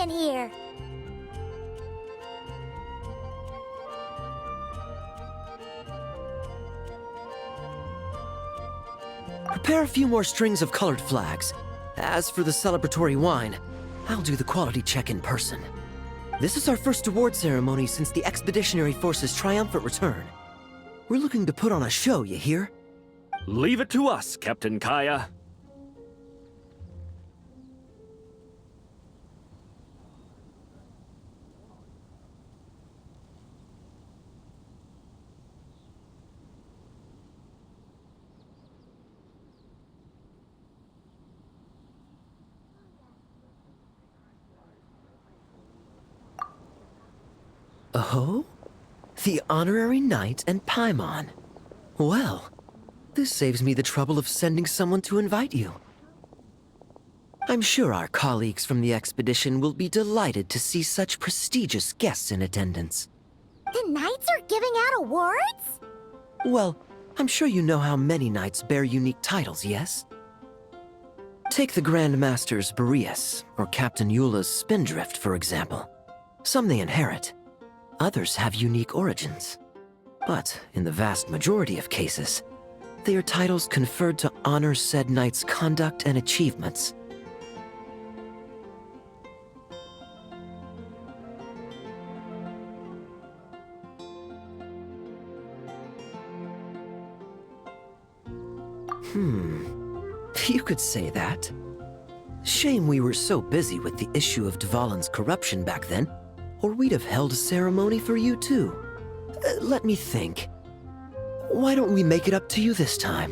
in here. Prepare a few more strings of colored flags. As for the celebratory wine, I'll do the quality check in person. This is our first award ceremony since the Expeditionary Force's triumphant return. We're looking to put on a show, you hear? Leave it to us, Captain Kaya. Oh? The Honorary Knight and Paimon. Well, this saves me the trouble of sending someone to invite you. I'm sure our colleagues from the expedition will be delighted to see such prestigious guests in attendance. The Knights are giving out awards? Well, I'm sure you know how many knights bear unique titles, yes? Take the Grand Masters Boreas or Captain Eula's Spindrift, for example. Some they inherit. Others have unique origins. But in the vast majority of cases, they are titles conferred to honor said knight's conduct and achievements. You could say that. Shame we were so busy with the issue of Dvalin's corruption back then, or we'd have held a ceremony for you too. Let me think. Why don't we make it up to you this time?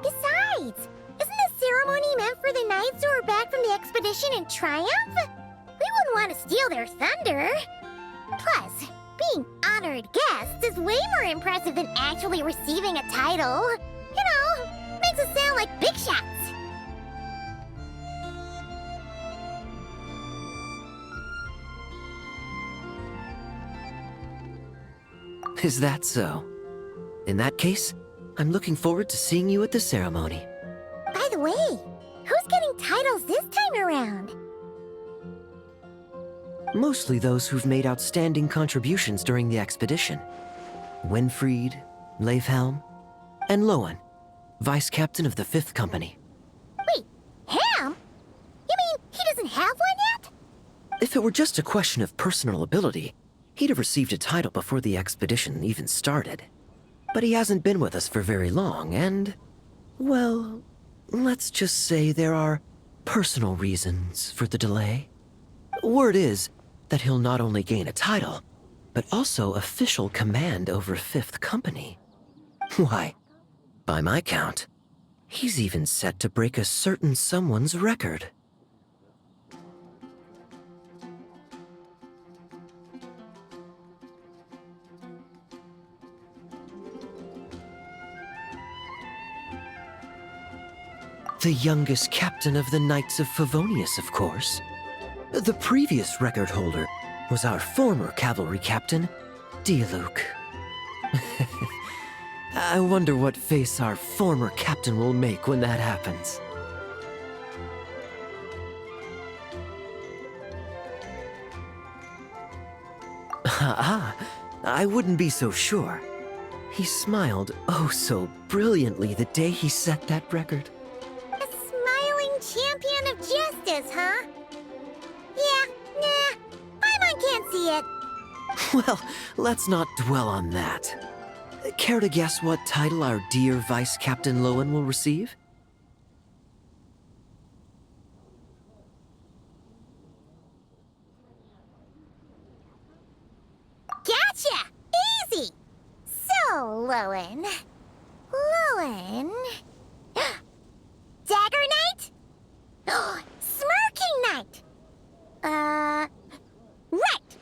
Besides, isn't the ceremony meant for the Knights who are back from the expedition in triumph? We wouldn't want to steal their thunder. Plus, being honored guests is way more impressive than actually receiving a title. You know, makes us sound like big shots. Is that so? In that case, I'm looking forward to seeing you at the ceremony. By the way, who's getting titles this time around? Mostly those who've made outstanding contributions during the expedition. Winfried, Leifhelm, and Lowen, Vice Captain of the 5th Company. Wait, Ham? You mean he doesn't have one yet? If it were just a question of personal ability, he'd have received a title before the expedition even started. But he hasn't been with us for very long, and... well, let's just say there are personal reasons for the delay. Word is that he'll not only gain a title, but also official command over 5th Company. Why, by my count, he's even set to break a certain someone's record. The youngest captain of the Knights of Favonius, of course. The previous record holder was our former cavalry captain, Diluc. I wonder what face our former captain will make when that happens. I wouldn't be so sure. He smiled oh so brilliantly the day he set that record. A smiling champion of justice, huh? Yeah, nah, Paimon can't see it. Well, let's not dwell on that. Care to guess what title our dear Vice Captain Lowen will receive? Gotcha! Easy! So, Lowen... Dagger Knight? Smirking Knight! Right!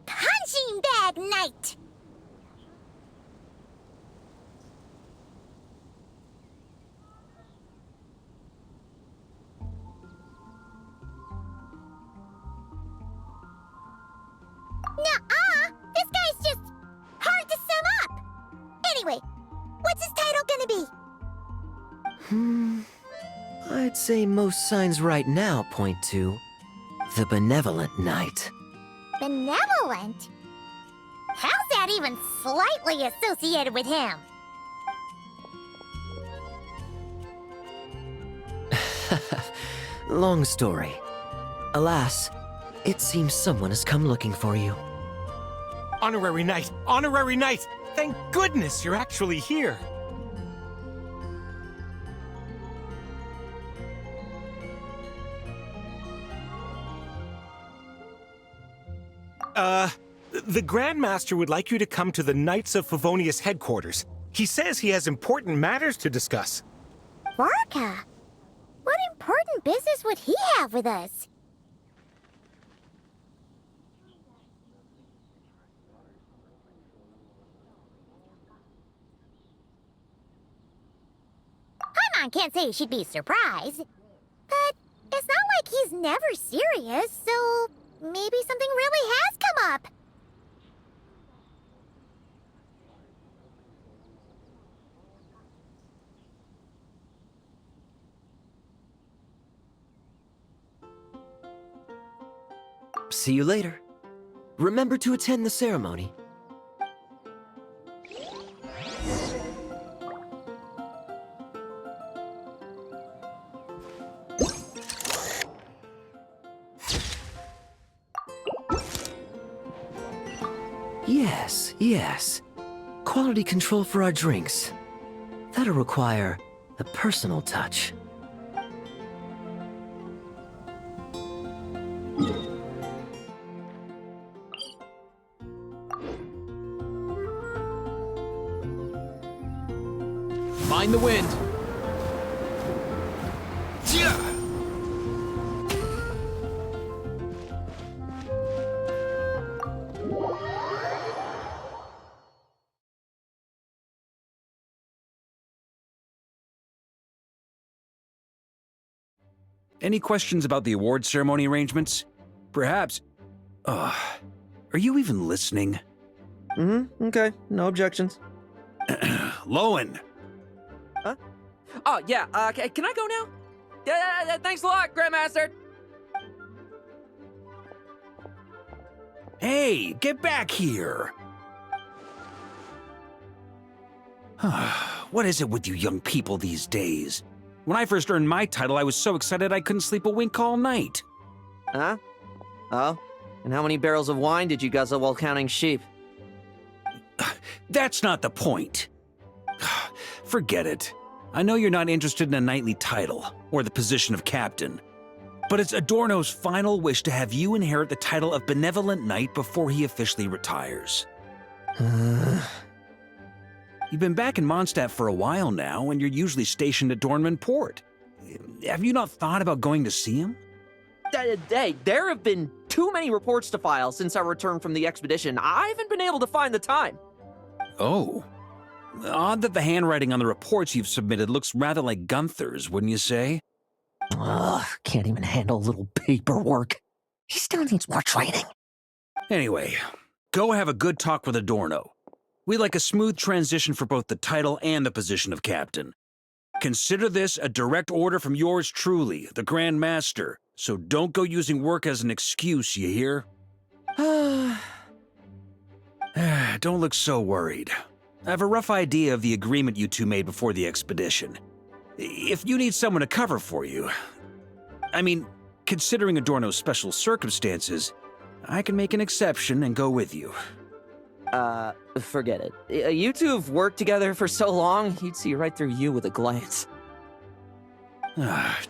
Punching Bag Knight! Nuh-uh! This guy's just hard to sum up! Anyway, what What's his title gonna be? I'd say most signs right now point to the Benevolent Knight. Benevolent? How's that even slightly associated with him? Long story. Alas, it seems someone has come looking for you. Honorary Knight! Honorary Knight! Thank goodness you're actually here! The Grand Master would like you to come to the Knights of Favonius headquarters. He says he has important matters to discuss. Varka? What important business would he have with us? Paimon can't say she'd be surprised. But it's not like he's never serious, so maybe something really has come up. See you later. Remember to attend the ceremony. Yes. Quality control for our drinks. That'll require a personal touch. Mind the wind. Any questions about the award ceremony arrangements? Perhaps. Are you even listening? Okay. No objections. Lowen! Oh, yeah, can I go now? Yeah, thanks a lot, Grandmaster! Hey, get back here! What is it with you young people these days? When I first earned my title, I was so excited I couldn't sleep a wink all night. Huh? Oh? And how many barrels of wine did you guzzle while counting sheep? That's not the point. Forget it. I know you're not interested in a knightly title, or the position of captain. But it's Adorno's final wish to have you inherit the title of Benevolent Knight before he officially retires. You've been back in Mondstadt for a while now, and you're usually stationed at Dornman Port. Have you not thought about going to see him? Hey, there have been too many reports to file since our return from the expedition. I haven't been able to find the time. Oh. Odd that the handwriting on the reports you've submitted looks rather like Gunther's, wouldn't you say? Ugh, can't even handle a little paperwork. He still needs more training. Anyway, go have a good talk with Adorno. We'd like a smooth transition for both the title and the position of captain. Consider this a direct order from yours truly, the Grand Master, so don't go using work as an excuse, you hear? Don't look so worried. I have a rough idea of the agreement you two made before the expedition. If you need someone to cover for you, I mean, considering Adorno's special circumstances, I can make an exception and go with you. Forget it. You two have worked together for so long, he'd see right through you with a glance.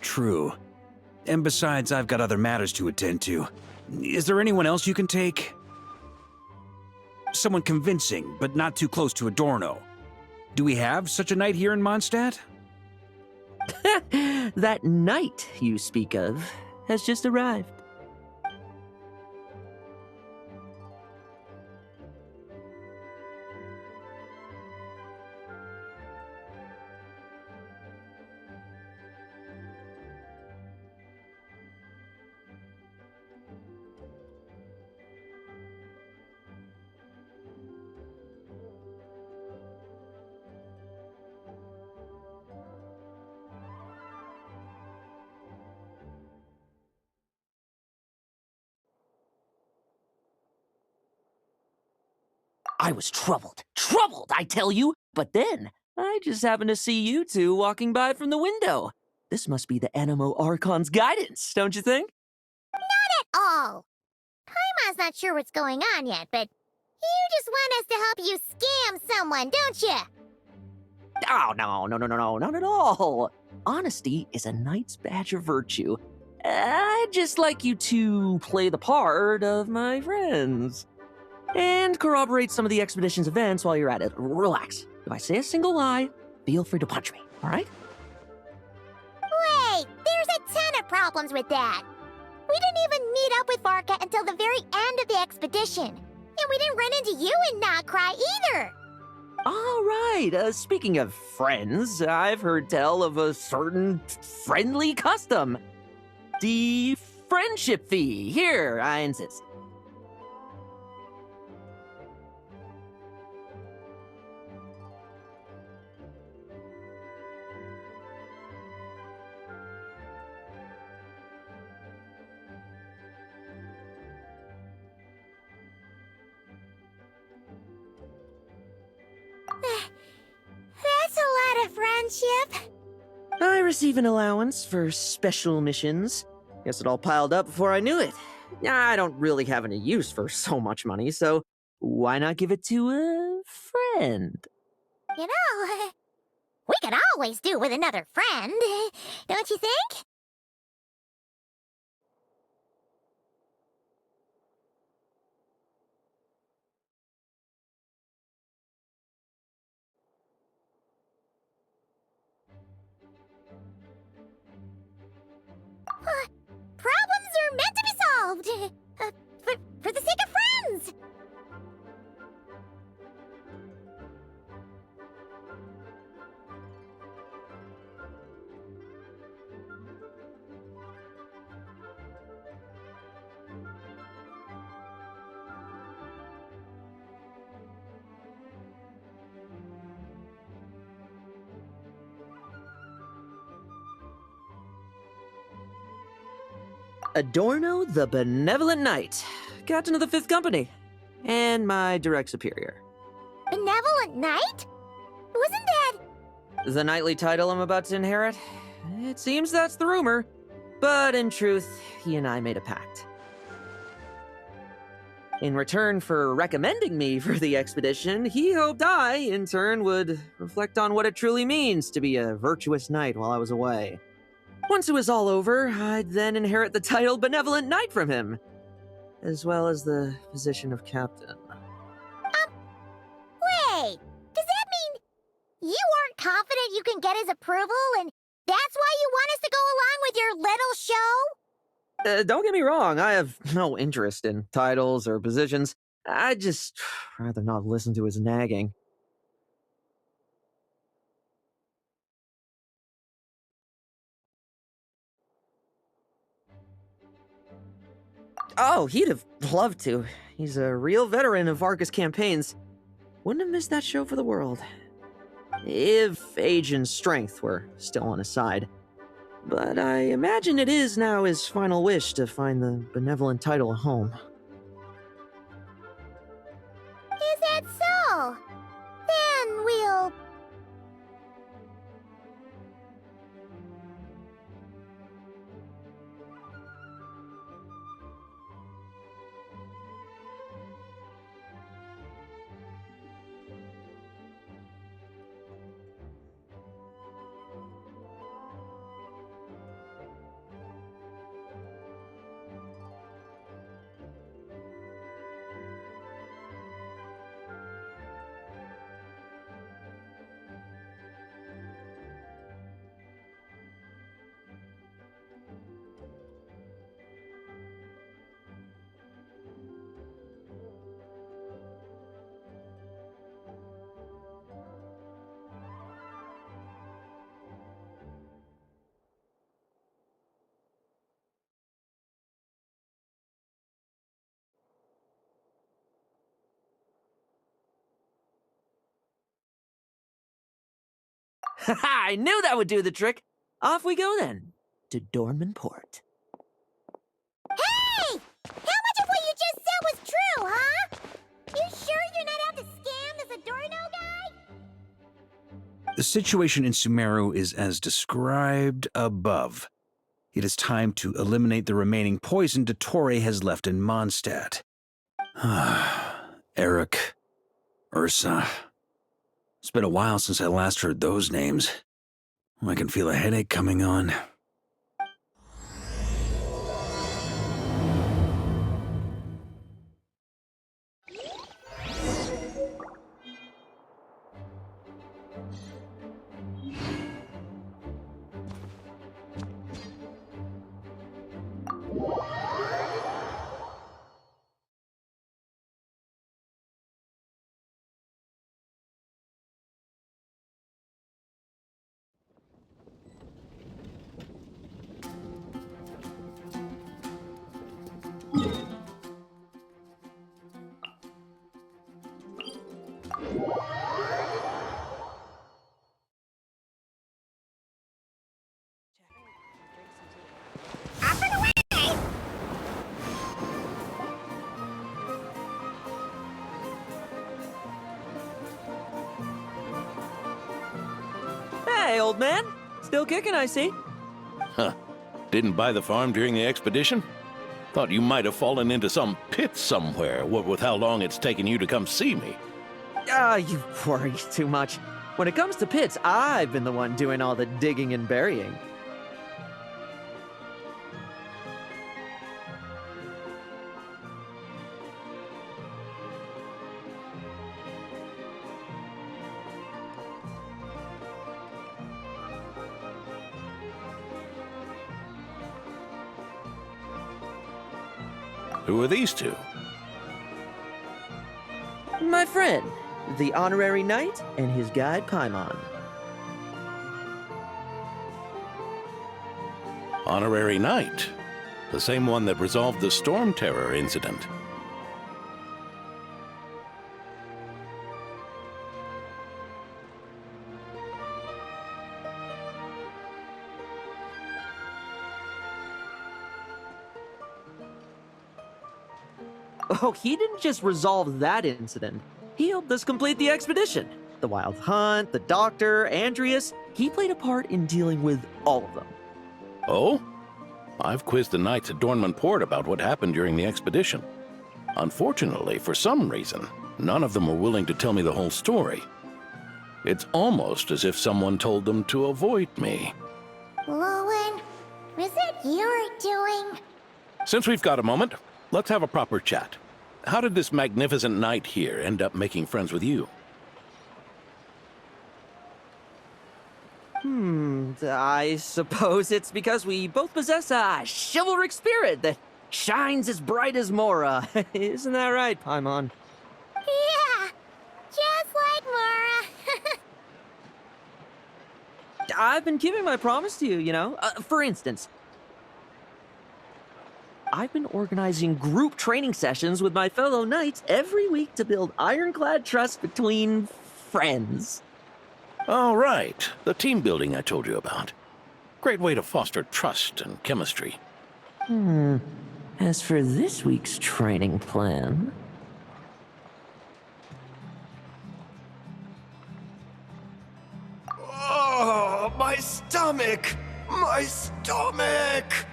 True. And besides, I've got other matters to attend to. Is there anyone else you can take? Someone convincing, but not too close to Adorno. Do we have such a knight here in Mondstadt? That knight you speak of has just arrived. I was troubled. Troubled, I tell you! But then, I just happened to see you two walking by from the window. This must be the Animo Archon's guidance, don't you think? Oh. Paimon's not sure what's going on yet, but you just want us to help you scam someone, don't you? Oh, no, not at all. Honesty is a knight's badge of virtue. I'd just like you to play the part of my friends. And corroborate some of the expedition's events while you're at it. Relax. If I say a single lie, feel free to punch me, all right? Wait, there's a ton of problems with that. We didn't even meet up with Varka until the very end of the expedition. And we didn't run into you in Nocry either. All right, speaking of friends, I've heard tell of a certain friendly custom. The friendship fee. Here, I insist. That's a lot of friendship. I receive an allowance for special missions. Guess it all piled up before I knew it. I don't really have any use for so much money, so why not give it to a friend? You know, we could always do with another friend, don't you think? Problems are meant to be solved. For the sake of friends. Adorno the Benevolent Knight, Captain of the Fifth Company, and my direct superior. Benevolent Knight? Wasn't that... The knightly title I'm about to inherit? It seems that's the rumor, but in truth, he and I made a pact. In return for recommending me for the expedition, he hoped I, in turn, would reflect on what it truly means to be a virtuous knight while I was away. Once it was all over, I'd then inherit the title Benevolent Knight from him, as well as the position of captain. Wait, does that mean you aren't confident you can get his approval and that's why you want us to go along with your little show? Don't get me wrong, I have no interest in titles or positions. I'd just rather not listen to his nagging. Oh, he'd have loved to. He's a real veteran of Varka's campaigns. Wouldn't have missed that show for the world. If age and strength were still on his side. But I imagine it is now his final wish to find the benevolent title a home. Is that so? Then we'll... I knew that would do the trick! Off we go then, to Dornman Port. Hey! How much of what you just said was true, huh? You sure you're not out to The situation in Sumeru is as described above. It is time to eliminate the remaining poison Dottore has left in Mondstadt. Eric, Ursa. It's been a while since I last heard those names. I can feel a headache coming on. Hey, old man. Still kicking, I see. Huh. Didn't buy the farm during the expedition? Thought you might have fallen into some pit somewhere, what with how long it's taken you to come see me. You worry too much. When it comes to pits, I've been the one doing all the digging and burying. Who are these two? My friend, the honorary knight, and his guide Paimon. Honorary Knight. The same one that resolved the Storm Terror incident. Oh, he didn't just resolve that incident. He helped us complete the expedition. The Wild Hunt, the Doctor, Andreas. He played a part in dealing with all of them. Oh? I've quizzed the knights at Dornman Port about what happened during the expedition. Unfortunately, for some reason, none of them were willing to tell me the whole story. It's almost as if someone told them to avoid me. Lowen, is it your doing? Since we've got a moment, let's have a proper chat. How did this magnificent knight here end up making friends with you? I suppose it's because we both possess a chivalric spirit that shines as bright as Mora. Isn't that right, Paimon? Yeah, just like Mara. I've been keeping my promise to you, you know? For instance, I've been organizing group training sessions with my fellow knights every week to build ironclad trust between friends. Oh, right. The team building I told you about. Great way to foster trust and chemistry. As for this week's training plan... Oh, my stomach! My stomach!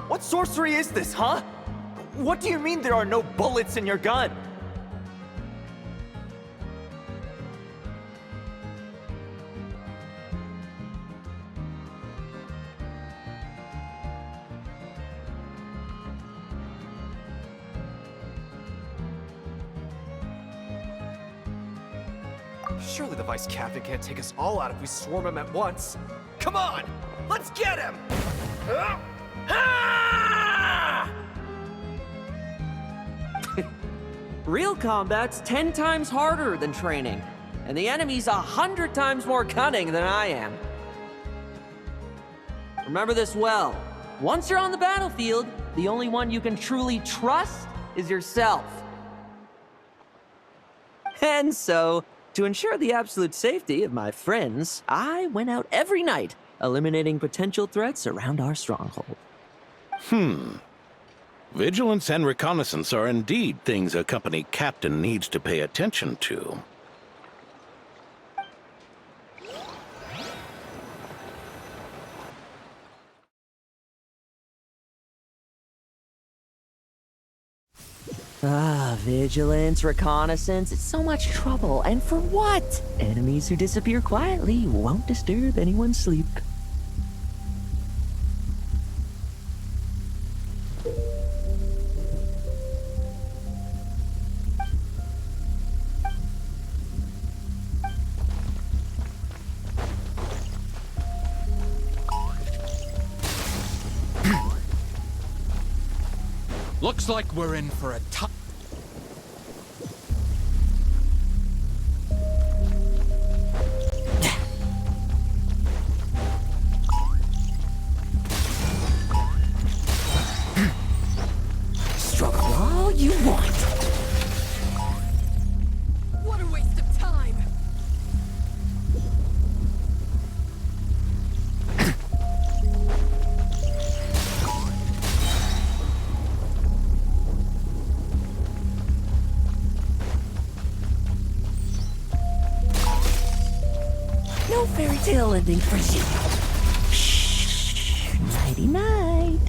What sorcery is this, huh? What do you mean there are no bullets in your gun? Surely the Vice Captain can't take us all out if we swarm him at once. Come on! Let's get him! Real combat's 10 times harder than training, and the enemy's 100 times more cunning than I am. Remember this well. Once you're on the battlefield, the only one you can truly trust is yourself. And so, to ensure the absolute safety of my friends, I went out every night, eliminating potential threats around our stronghold. Vigilance and reconnaissance are indeed things a company captain needs to pay attention to. Vigilance, reconnaissance, it's so much trouble, and for what? Enemies who disappear quietly won't disturb anyone's sleep. Looks like we're in for a tough... Struggle all you want. What a waste of time! No fairy tale ending for you. Shh. Nighty night.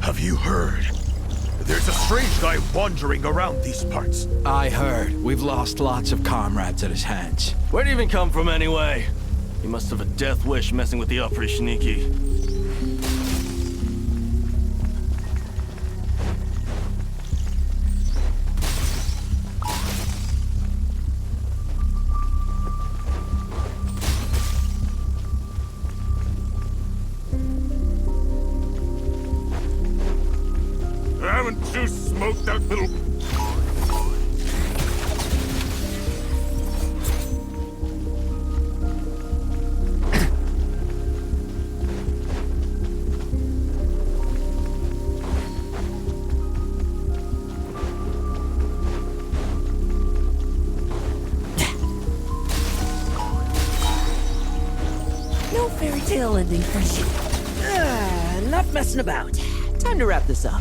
Have you heard? There's a strange guy wandering around these parts. I heard. We've lost lots of comrades at his hands. Where'd he even come from anyway? He must have a death wish messing with the Oprishniki. Haven't you smoked that little... No fairy tale ending for you. Enough messing about. Time to wrap this up.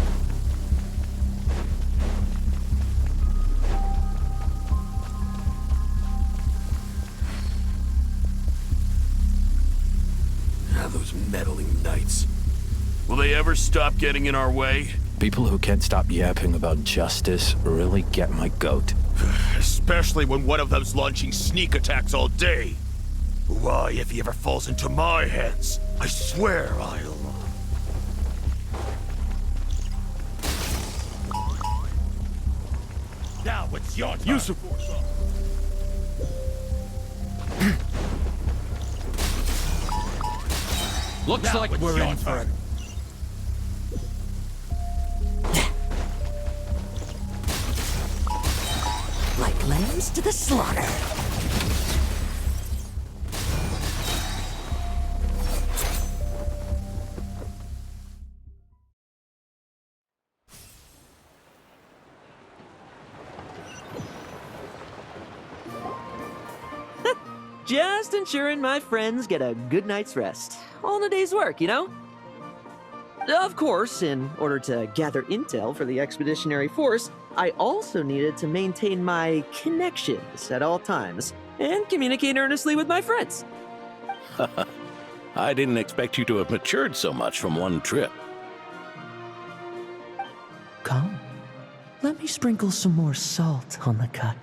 Those meddling knights. Will they ever stop getting in our way? People who can't stop yapping about justice really get my goat. Especially when one of them's launching sneak attacks all day. Why, if he ever falls into my hands, I swear I'll... Now it's your turn. Use the force. Looks like we're in for a... Like lambs to the slaughter. Just ensuring my friends get a good night's rest. All in a day's work, you know? Of course, in order to gather intel for the expeditionary force, I also needed to maintain my connections at all times and communicate earnestly with my friends. I didn't expect you to have matured so much from one trip. Come, let me sprinkle some more salt on the cut.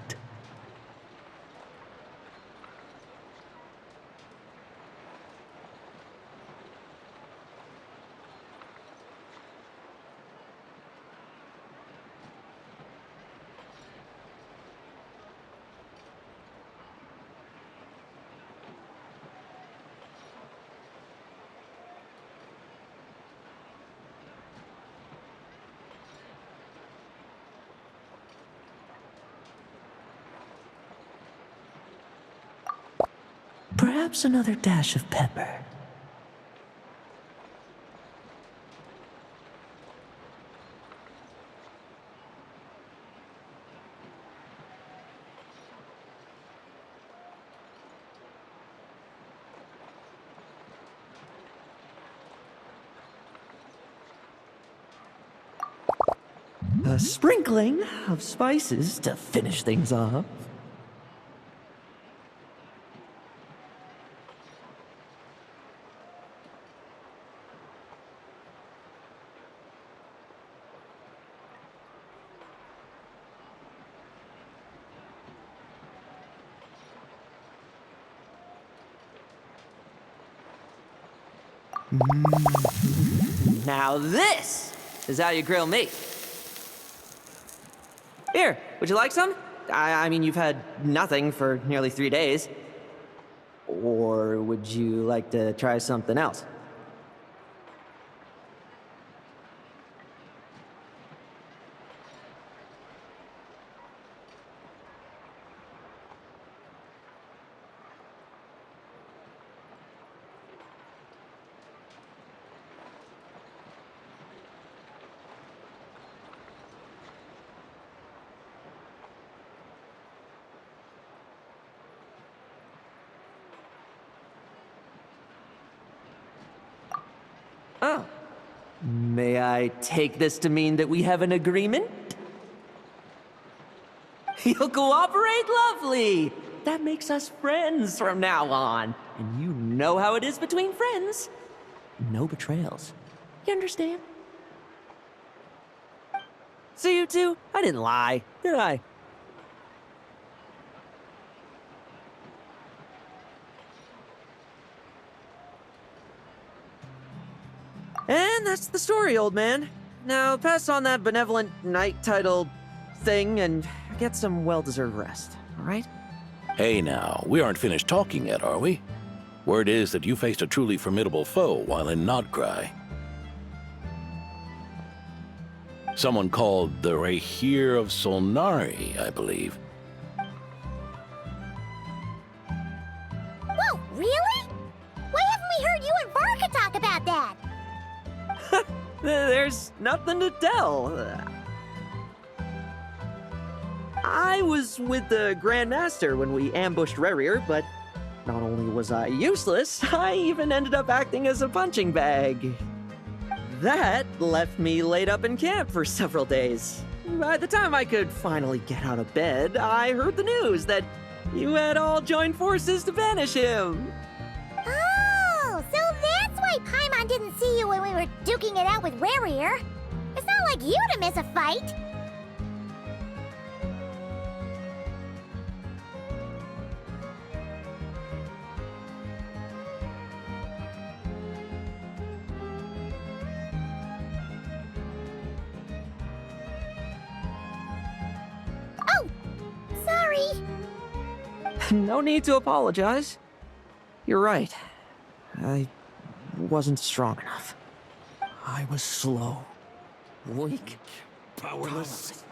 perhaps another dash of pepper. A sprinkling of spices to finish things off. Now this is how you grill meat. Here, would you like some? I mean, you've had nothing for nearly 3 days. Or would you like to try something else? Oh. May I take this to mean that we have an agreement? You'll cooperate? Lovely! That makes us friends from now on. And you know how it is between friends. No betrayals. You understand? So you two, I didn't lie, did I? And that's the story, old man. Now pass on that benevolent knight title thing and get some well-deserved rest, all right? Hey now, we aren't finished talking yet, are we? Word is that you faced a truly formidable foe while in Nodcry. Someone called the Rahir of Solnari, I believe. Whoa, really? Why haven't we heard you and Varka talk about that? There's nothing to tell. I was with the Grand Master when we ambushed Rerir, but not only was I useless, I even ended up acting as a punching bag. That left me laid up in camp for several days. By the time I could finally get out of bed, I heard the news that you had all joined forces to banish him. Oh, so that's why Paimon didn't see you when we were duking it out with Rerir. It's not like you to miss a fight. Oh, sorry. No need to apologize. You're right. I wasn't strong enough. I was slow, weak, powerless.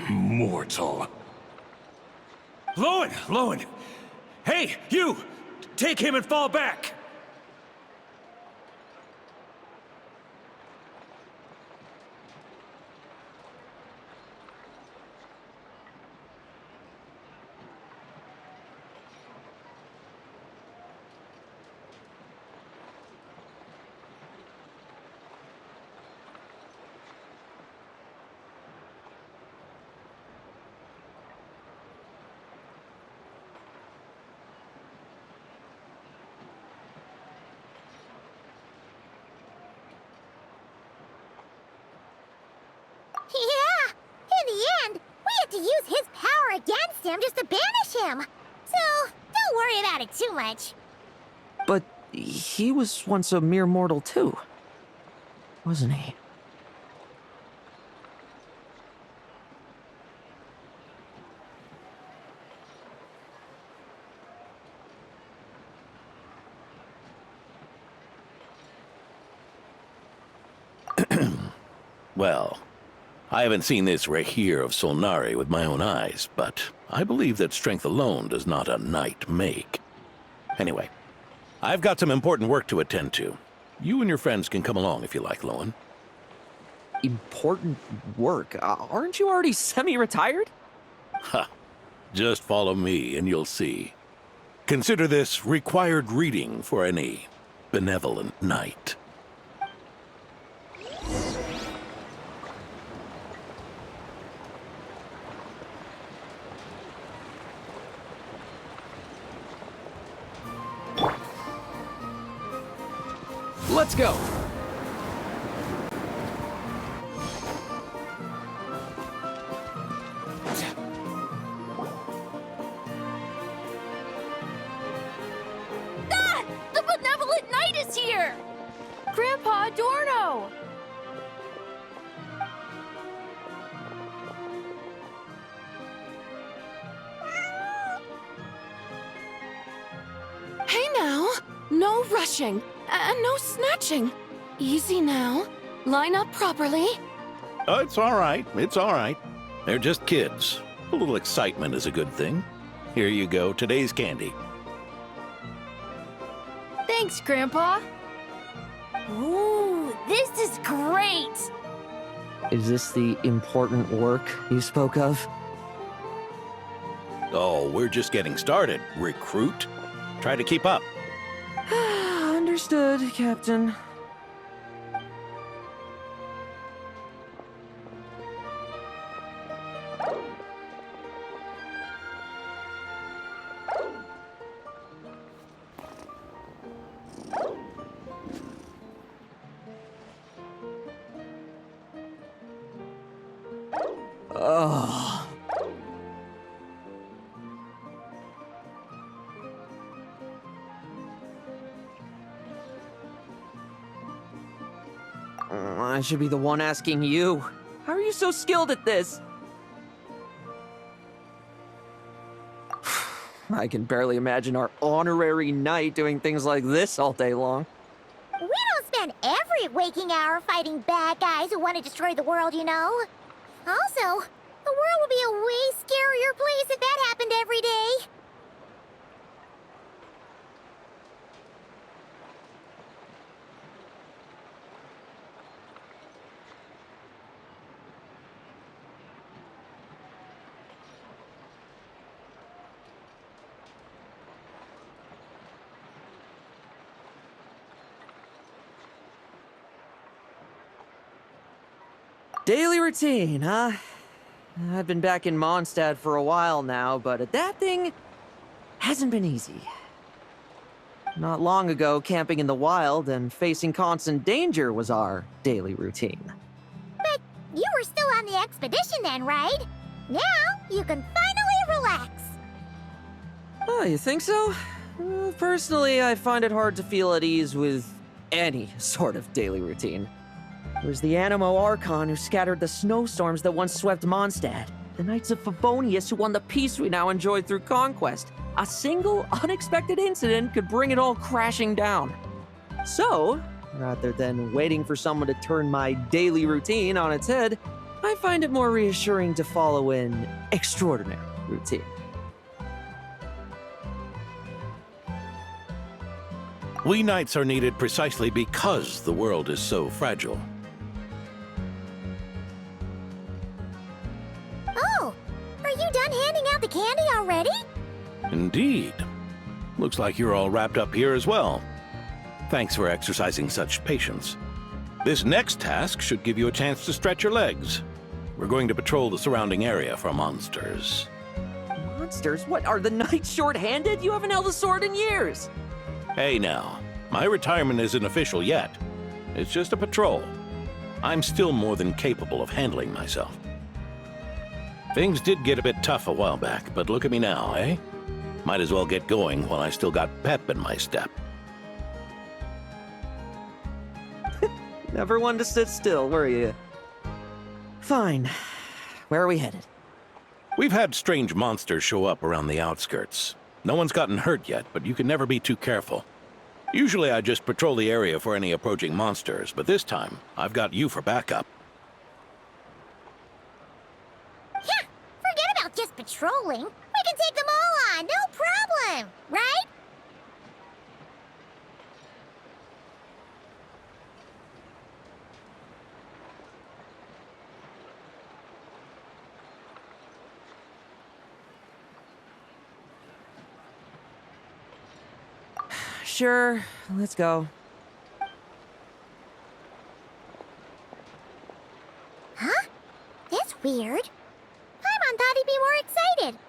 Mortal. Lowen! Hey, you! Take him and fall back! Yeah, in the end, we had to use his power against him just to banish him. So, don't worry about it too much. But he was once a mere mortal too, wasn't he? Well, I haven't seen this Rahir of Solnari with my own eyes, but I believe that strength alone does not a knight make. Anyway, I've got some important work to attend to. You and your friends can come along if you like, Lowen. Important work? Aren't you already semi-retired? Ha! Just follow me and you'll see. Consider this required reading for any benevolent knight. Let's go! Ah! The benevolent knight is here! Grandpa Adorno! Hey now! No rushing! And no snatching. Easy now. Line up properly. Oh, it's all right. It's all right. They're just kids. A little excitement is a good thing. Here you go, today's candy. Thanks, Grandpa. Ooh, this is great. Is this the important work you spoke of? Oh, we're just getting started, recruit. Try to keep up. Understood, Captain. Oh. I should be the one asking you. How are you so skilled at this? I can barely imagine our honorary knight doing things like this all day long. We don't spend every waking hour fighting bad guys who want to destroy the world, you know. Also, the world would be a way scarier place if that happened every day. Daily routine, huh? I've been back in Mondstadt for a while now, but adapting hasn't been easy. Not long ago, camping in the wild and facing constant danger was our daily routine. But you were still on the expedition then, right? Now you can finally relax. Oh, you think so? Personally, I find it hard to feel at ease with any sort of daily routine. It was the Animo Archon who scattered the snowstorms that once swept Mondstadt. The Knights of Favonius who won the peace we now enjoy through conquest. A single, unexpected incident could bring it all crashing down. So, rather than waiting for someone to turn my daily routine on its head, I find it more reassuring to follow an extraordinary routine. We knights are needed precisely because the world is so fragile. Oh, are you done handing out the candy already? Indeed. Looks like you're all wrapped up here as well. Thanks for exercising such patience. This next task should give you a chance to stretch your legs. We're going to patrol the surrounding area for monsters. Monsters? What, are the knights short-handed? You haven't held a sword in years! Hey now, my retirement isn't official yet. It's just a patrol. I'm still more than capable of handling myself. Things did get a bit tough a while back, but look at me now, eh? Might as well get going while I still got pep in my step. Never one to sit still, were you? Fine. Where are we headed? We've had strange monsters show up around the outskirts. No one's gotten hurt yet, but you can never be too careful. Usually I just patrol the area for any approaching monsters, but this time I've got you for backup. Yeah, forget about just patrolling. We can take them all on, no problem, right? Sure, let's go. Huh? That's weird. Paimon thought he'd be more excited.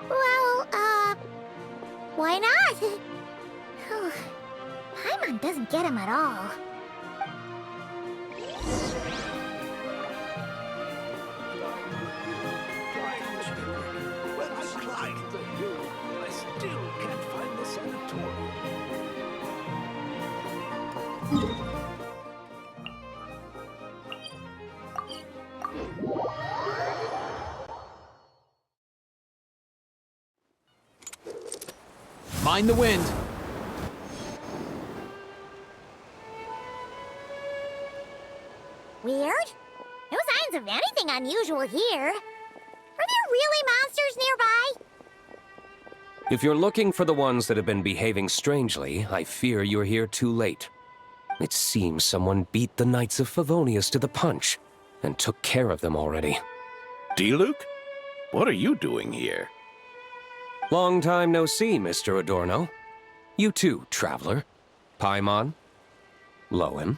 Well, why not? Paimon doesn't get him at all. Mind the wind. Weird? No signs of anything unusual here. Are there really monsters nearby? If you're looking for the ones that have been behaving strangely, I fear you're here too late. It seems someone beat the Knights of Favonius to the punch, and took care of them already. D-Luke? What are you doing here? Long time no see, Mr. Adorno. You too, traveler. Paimon. Lowen.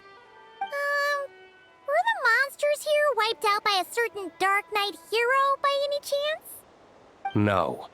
Were the monsters here wiped out by a certain Dark Knight hero by any chance? No.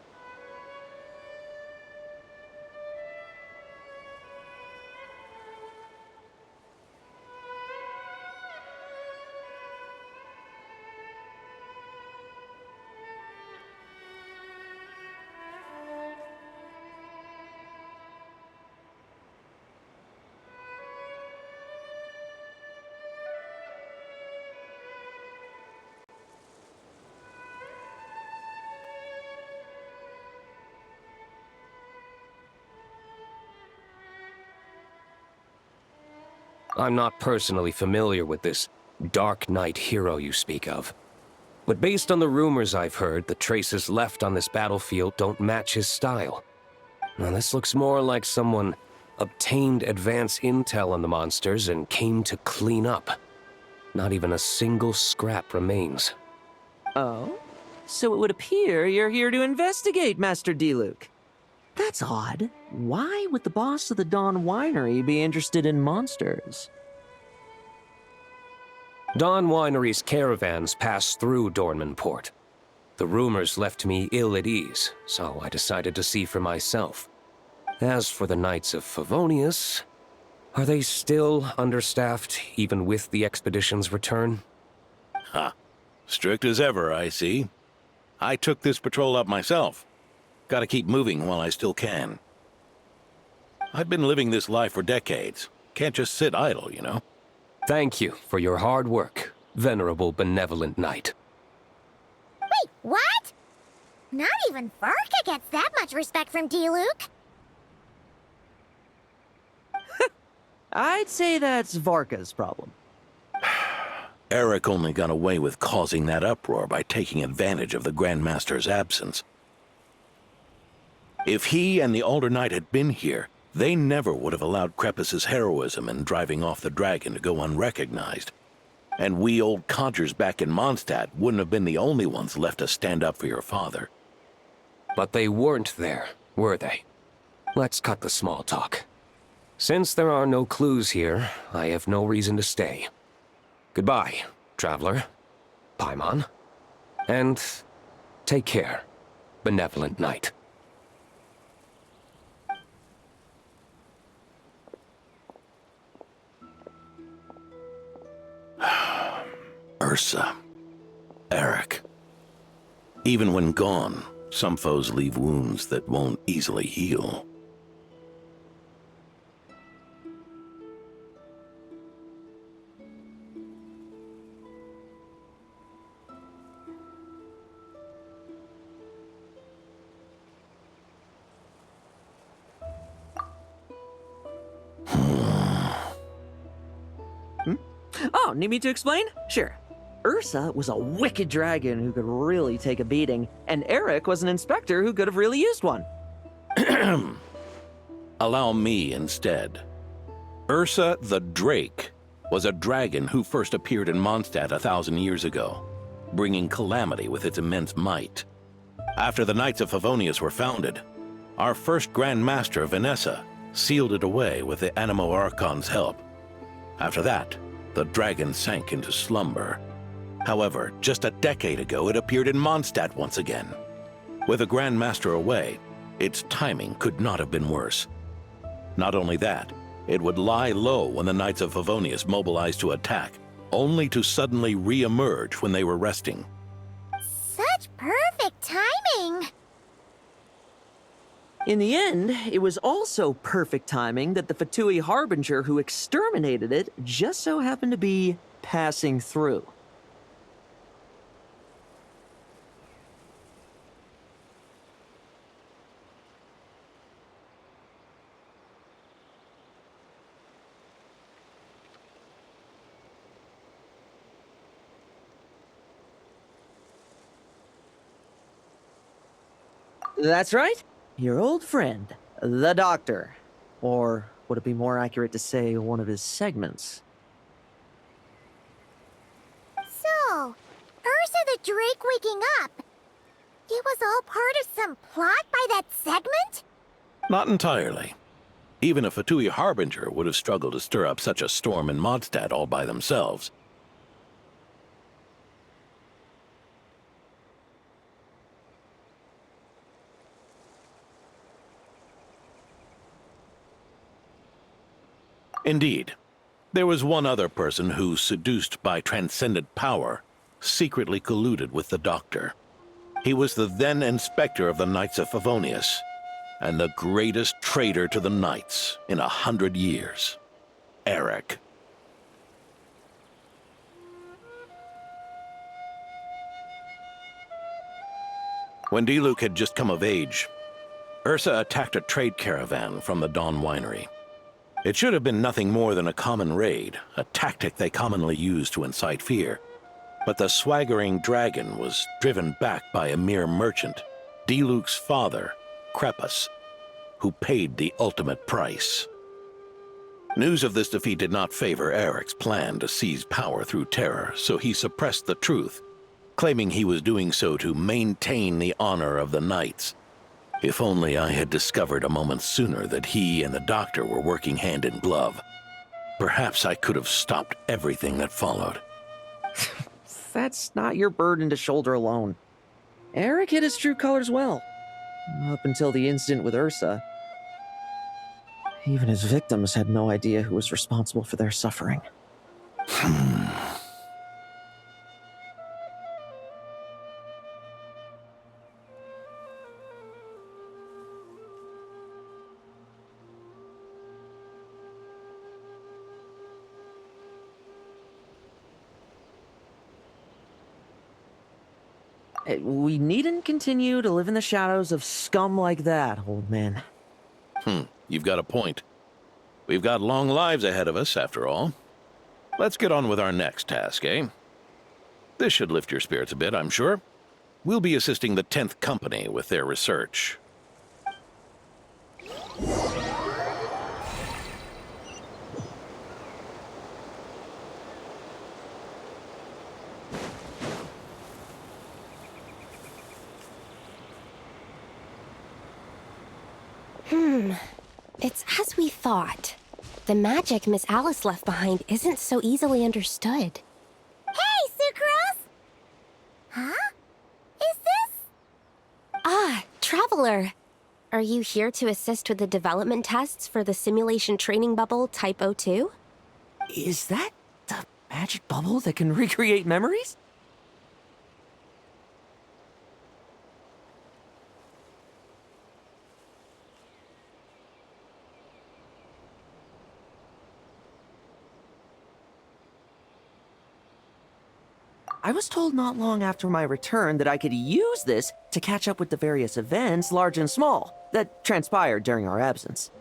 I'm not personally familiar with this Dark Knight hero you speak of. But based on the rumors I've heard, the traces left on this battlefield don't match his style. Now this looks more like someone obtained advance intel on the monsters and came to clean up. Not even a single scrap remains. Oh? So it would appear you're here to investigate, Master D-Luke. That's odd. Why would the boss of the Dawn Winery be interested in monsters? Dawn Winery's caravans pass through Dornman Port. The rumors left me ill at ease, so I decided to see for myself. As for the Knights of Favonius, are they still understaffed even with the expedition's return? Ha! Strict as ever, I see. I took this patrol up myself. Gotta keep moving while I still can. I've been living this life for decades. Can't just sit idle, you know? Thank you for your hard work, venerable benevolent knight. Wait, what? Not even Varka gets that much respect from D-Luke. I'd say that's Varka's problem. Eric only got away with causing that uproar by taking advantage of the Grandmaster's absence. If he and the Alder Knight had been here, they never would have allowed Krepus's heroism in driving off the dragon to go unrecognized. And we old codgers back in Mondstadt wouldn't have been the only ones left to stand up for your father. But they weren't there, were they? Let's cut the small talk. Since there are no clues here, I have no reason to stay. Goodbye, traveler. Paimon. And take care, benevolent knight. Ursa. Eric. Even when gone, some foes leave wounds that won't easily heal. Oh, need me to explain? Sure. Ursa was a wicked dragon who could really take a beating, and Eric was an inspector who could have really used one. Allow me instead. Ursa the Drake was a dragon who first appeared in Mondstadt 1,000 years ago, bringing calamity with its immense might. After the Knights of Favonius were founded, our first Grand Master, Vanessa, sealed it away with the Animo Archon's help. After that, the dragon sank into slumber. However, just a decade ago, it appeared in Mondstadt once again. With the Grand Master away, its timing could not have been worse. Not only that, it would lie low when the Knights of Favonius mobilized to attack, only to suddenly re-emerge when they were resting. Such perfect timing! In the end, it was also perfect timing that the Fatui Harbinger who exterminated it just so happened to be passing through. That's right. Your old friend, the Doctor. Or would it be more accurate to say one of his segments? So, Ursa the Drake waking up. It was all part of some plot by that segment? Not entirely. Even a Fatui Harbinger would have struggled to stir up such a storm in Mondstadt all by themselves. Indeed, there was one other person who, seduced by transcendent power, secretly colluded with the Doctor. He was the then Inspector of the Knights of Favonius, and the greatest traitor to the Knights in 100 years, Eric. When Diluc had just come of age, Ursa attacked a trade caravan from the Dawn Winery. It should have been nothing more than a common raid, a tactic they commonly use to incite fear. But the swaggering dragon was driven back by a mere merchant, Diluc's father, Crepus, who paid the ultimate price. News of this defeat did not favor Eric's plan to seize power through terror, so he suppressed the truth, claiming he was doing so to maintain the honor of the Knights. If only I had discovered a moment sooner that he and the Doctor were working hand in glove. Perhaps I could have stopped everything that followed. That's not your burden to shoulder alone. Eric hid his true colors well. Up until the incident with Ursa. Even his victims had no idea who was responsible for their suffering. We needn't continue to live in the shadows of scum like that, old man. You've got a point. We've got long lives ahead of us, after all. Let's get on with our next task, eh? This should lift your spirits a bit, I'm sure. We'll be assisting the 10th Company with their research. It's as we thought. The magic Miss Alice left behind isn't so easily understood. Hey, Sucrose! Huh? Is this? Ah, Traveler. Are you here to assist with the development tests for the simulation training bubble Type 02? Is that the magic bubble that can recreate memories? I was told not long after my return that I could use this to catch up with the various events, large and small, that transpired during our absence.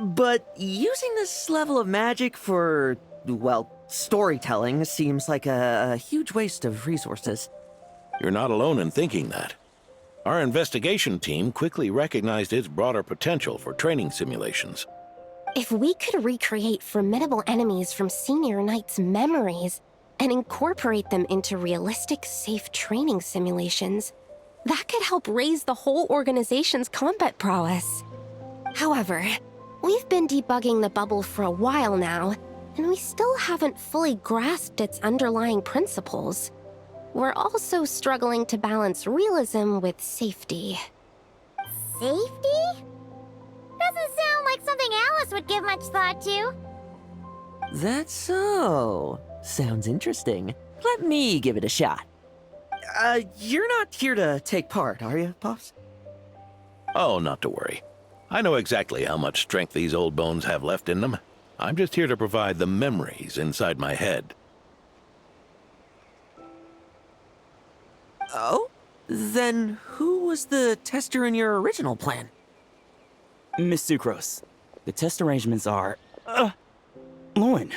But using this level of magic for, well, storytelling seems like a huge waste of resources. You're not alone in thinking that. Our investigation team quickly recognized its broader potential for training simulations. If we could recreate formidable enemies from Senior Knight's memories and incorporate them into realistic, safe training simulations, that could help raise the whole organization's combat prowess. However, we've been debugging the bubble for a while now, and we still haven't fully grasped its underlying principles. We're also struggling to balance realism with safety. Safety? Doesn't sound like something Alice would give much thought to. That's so. Sounds interesting. Let me give it a shot. You're not here to take part, are you, Pops? Oh, not to worry. I know exactly how much strength these old bones have left in them. I'm just here to provide the memories inside my head. Oh? Then who was the tester in your original plan? Miss Sucrose, the test arrangements are... Lauren.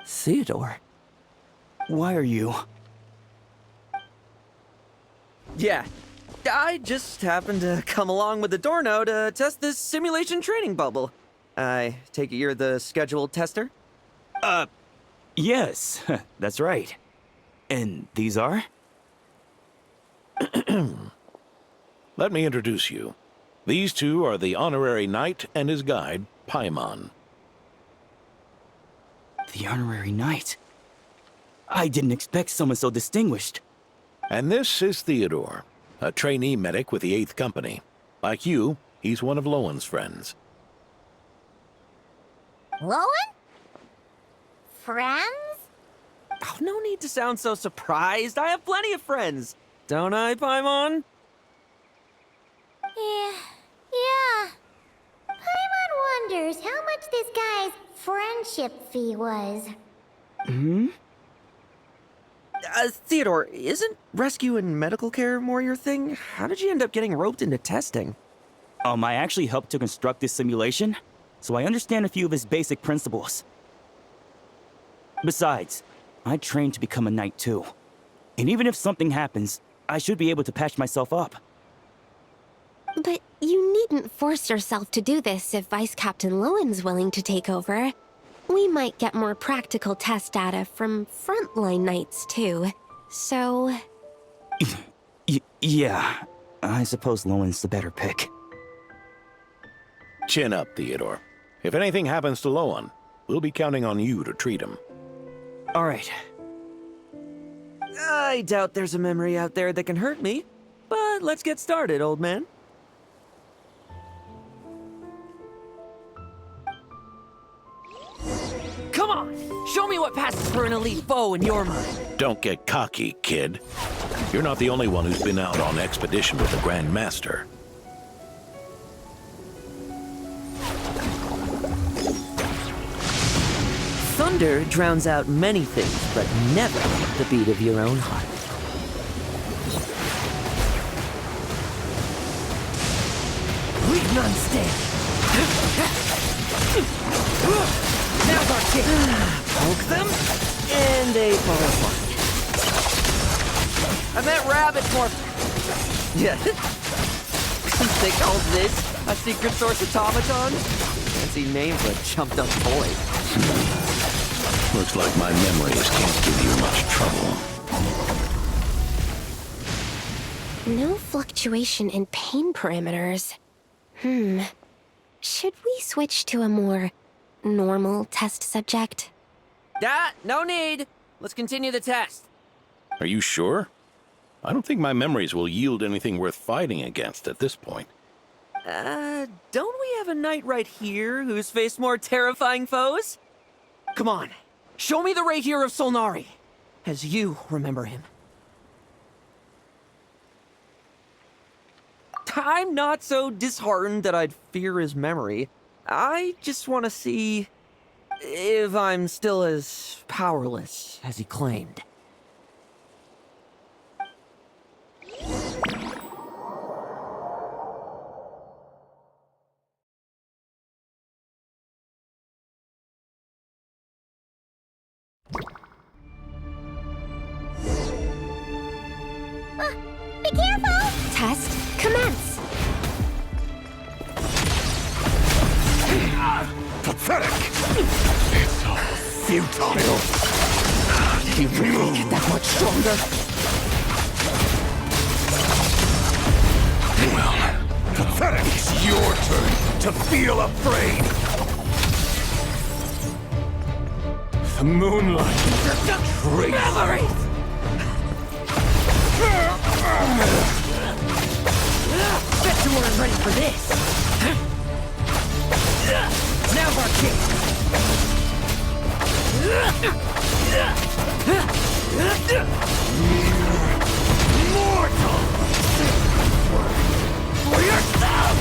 Theodore. Why are you... Yeah, I just happened to come along with Adorno to test this simulation training bubble. I take it you're the scheduled tester? Yes, that's right. And these are? Let me introduce you. These two are the honorary knight and his guide, Paimon. The honorary knight? I didn't expect someone so distinguished. And this is Theodore, a trainee medic with the 8th Company. Like you, he's one of Lowen's friends. Lowen? Friends? Oh, no need to sound so surprised. I have plenty of friends. Don't I, Paimon? Yeah. Paimon wonders how much this guy's friendship fee was. Hmm? Theodore, isn't rescue and medical care more your thing? How did you end up getting roped into testing? I actually helped to construct this simulation, so I understand a few of its basic principles. Besides, I trained to become a knight too. And even if something happens, I should be able to patch myself up. But you needn't force yourself to do this if Vice Captain Lowen's willing to take over. We might get more practical test data from frontline knights too, so... Yeah, I suppose Lowen's the better pick. Chin up, Theodore. If anything happens to Lowen, we'll be counting on you to treat him. All right. I doubt there's a memory out there that can hurt me, but let's get started, old man. Come on! Show me what passes for an elite foe in your mind. Don't get cocky, kid. You're not the only one who's been out on expedition with the Grand Master. Thunder drowns out many things, but never the beat of your own heart. Leave none stand. Now's our chance. Poke them, and they fall apart. I meant rabbit more. Yeah. They called this a secret source automaton? Fancy name for a chumped up toy. Looks like my memories can't give you much trouble. No fluctuation in pain parameters. Should we switch to a more normal test subject? No need. Let's continue the test. Are you sure? I don't think my memories will yield anything worth fighting against at this point. Don't we have a knight right here who's faced more terrifying foes? Come on, show me the Rahier of Solnari, as you remember him. I'm not so disheartened that I'd fear his memory. I just want to see if I'm still as powerless as he claimed. Be careful! Test commence. Pathetic! It's all futile. Did you really get that much stronger? Well, pathetic! It's your turn to feel afraid! The moonlight. Memories! Bet you weren't ready for this. Now our chance. Mortal! For yourself!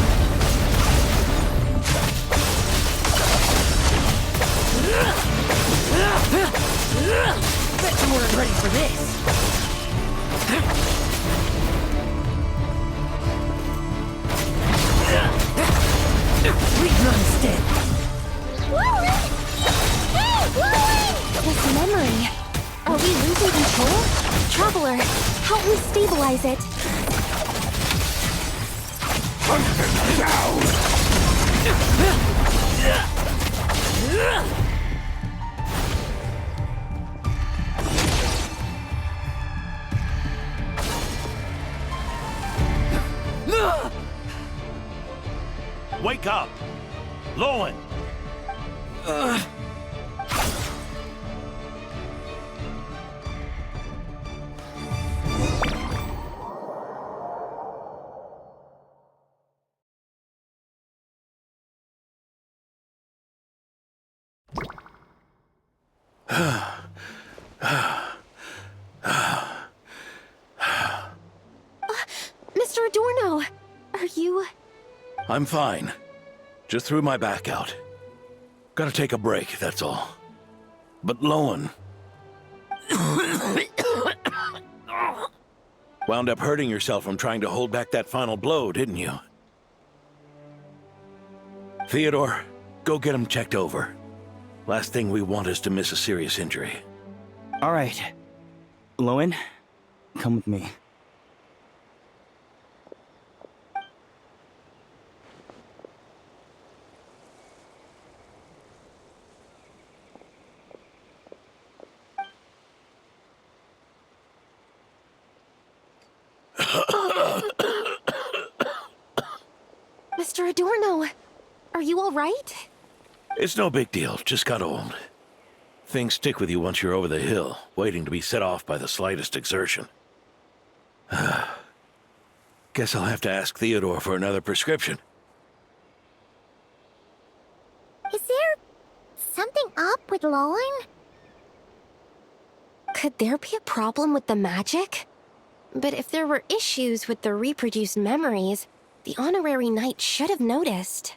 Bet you weren't ready for this. Leave none instead. Lowen! Hey, Lowen! This memory. Are we losing control? Traveler, help me stabilize it. Hunt them down! Wake up! Lowen! Mr. Adorno, are you... I'm fine. Just threw my back out. Gotta take a break, that's all. But Lowen... wound up hurting yourself from trying to hold back that final blow, didn't you? Theodore, go get him checked over. Last thing we want is to miss a serious injury. All right. Lowen, come with me. Mr. Adorno, are you all right? It's no big deal, just got old. Things stick with you once you're over the hill, waiting to be set off by the slightest exertion. Guess I'll have to ask Theodore for another prescription. Is there something up with Lowen? Could there be a problem with the magic? But if there were issues with the reproduced memories, the honorary knight should have noticed.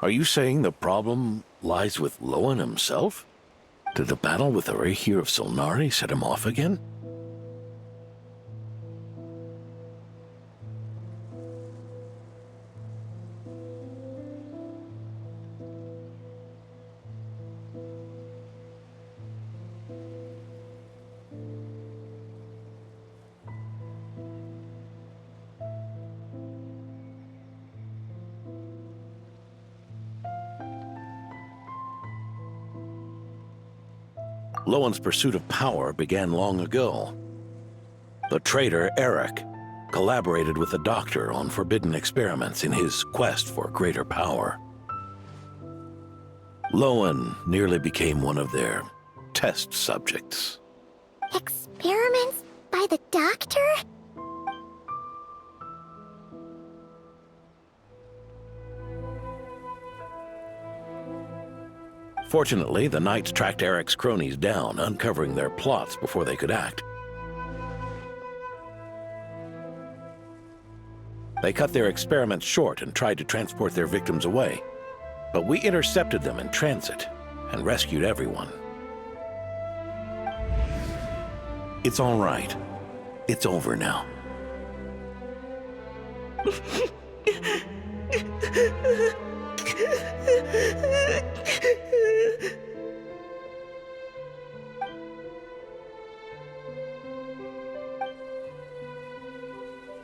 Are you saying the problem lies with Lowen himself? Did the battle with the Rahir of Solnari set him off again? Lowen's pursuit of power began long ago. The traitor, Eric, collaborated with the Doctor on forbidden experiments in his quest for greater power. Lowen nearly became one of their test subjects. Experiments by the Doctor? Fortunately, the Knights tracked Eric's cronies down, uncovering their plots before they could act. They cut their experiments short and tried to transport their victims away, but we intercepted them in transit and rescued everyone. It's all right. It's over now.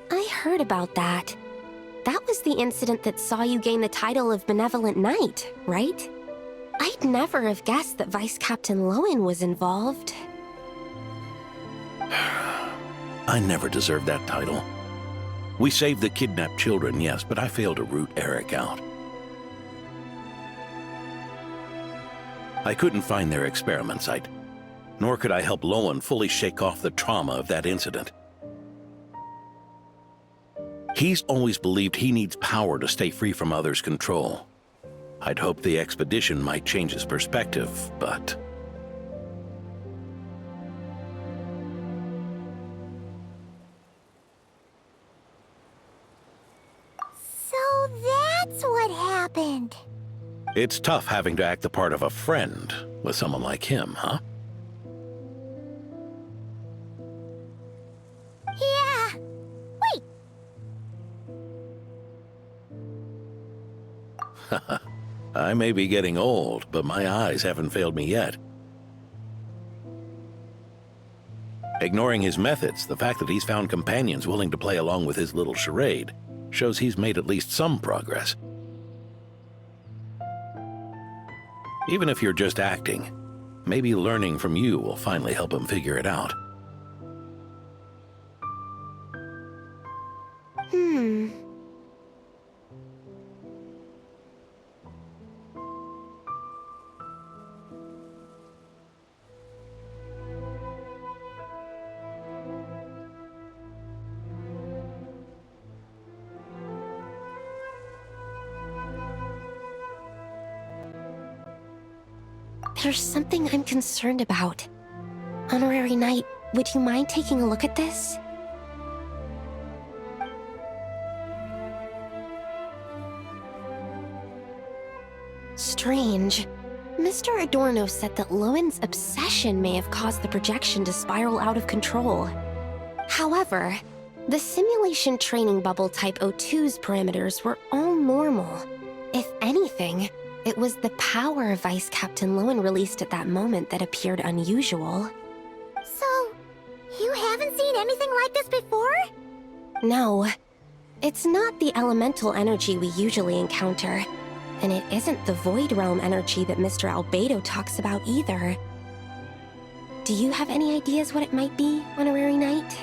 I heard about that. That was the incident that saw you gain the title of Benevolent Knight, right? I'd never have guessed that Vice Captain Lowen was involved. I never deserved that title. We saved the kidnapped children, yes, but I failed to root Eric out. I couldn't find their experiment site, nor could I help Lowen fully shake off the trauma of that incident. He's always believed he needs power to stay free from others' control. I'd hoped the expedition might change his perspective, but... So that's what happened. It's tough having to act the part of a friend with someone like him, huh? Yeah. Wait. I may be getting old, but my eyes haven't failed me yet. Ignoring his methods, the fact that he's found companions willing to play along with his little charade shows he's made at least some progress. Even if you're just acting, maybe learning from you will finally help him figure it out. There's something I'm concerned about. Honorary Knight, would you mind taking a look at this? Strange. Mr. Adorno said that Lowen's obsession may have caused the projection to spiral out of control. However, the simulation training bubble type O2's parameters were all normal. If anything, it was the power Vice Captain Lowen released at that moment that appeared unusual. So, you haven't seen anything like this before? No. It's not the elemental energy we usually encounter, and it isn't the Void Realm energy that Mr. Albedo talks about either. Do you have any ideas what it might be, Honorary Knight?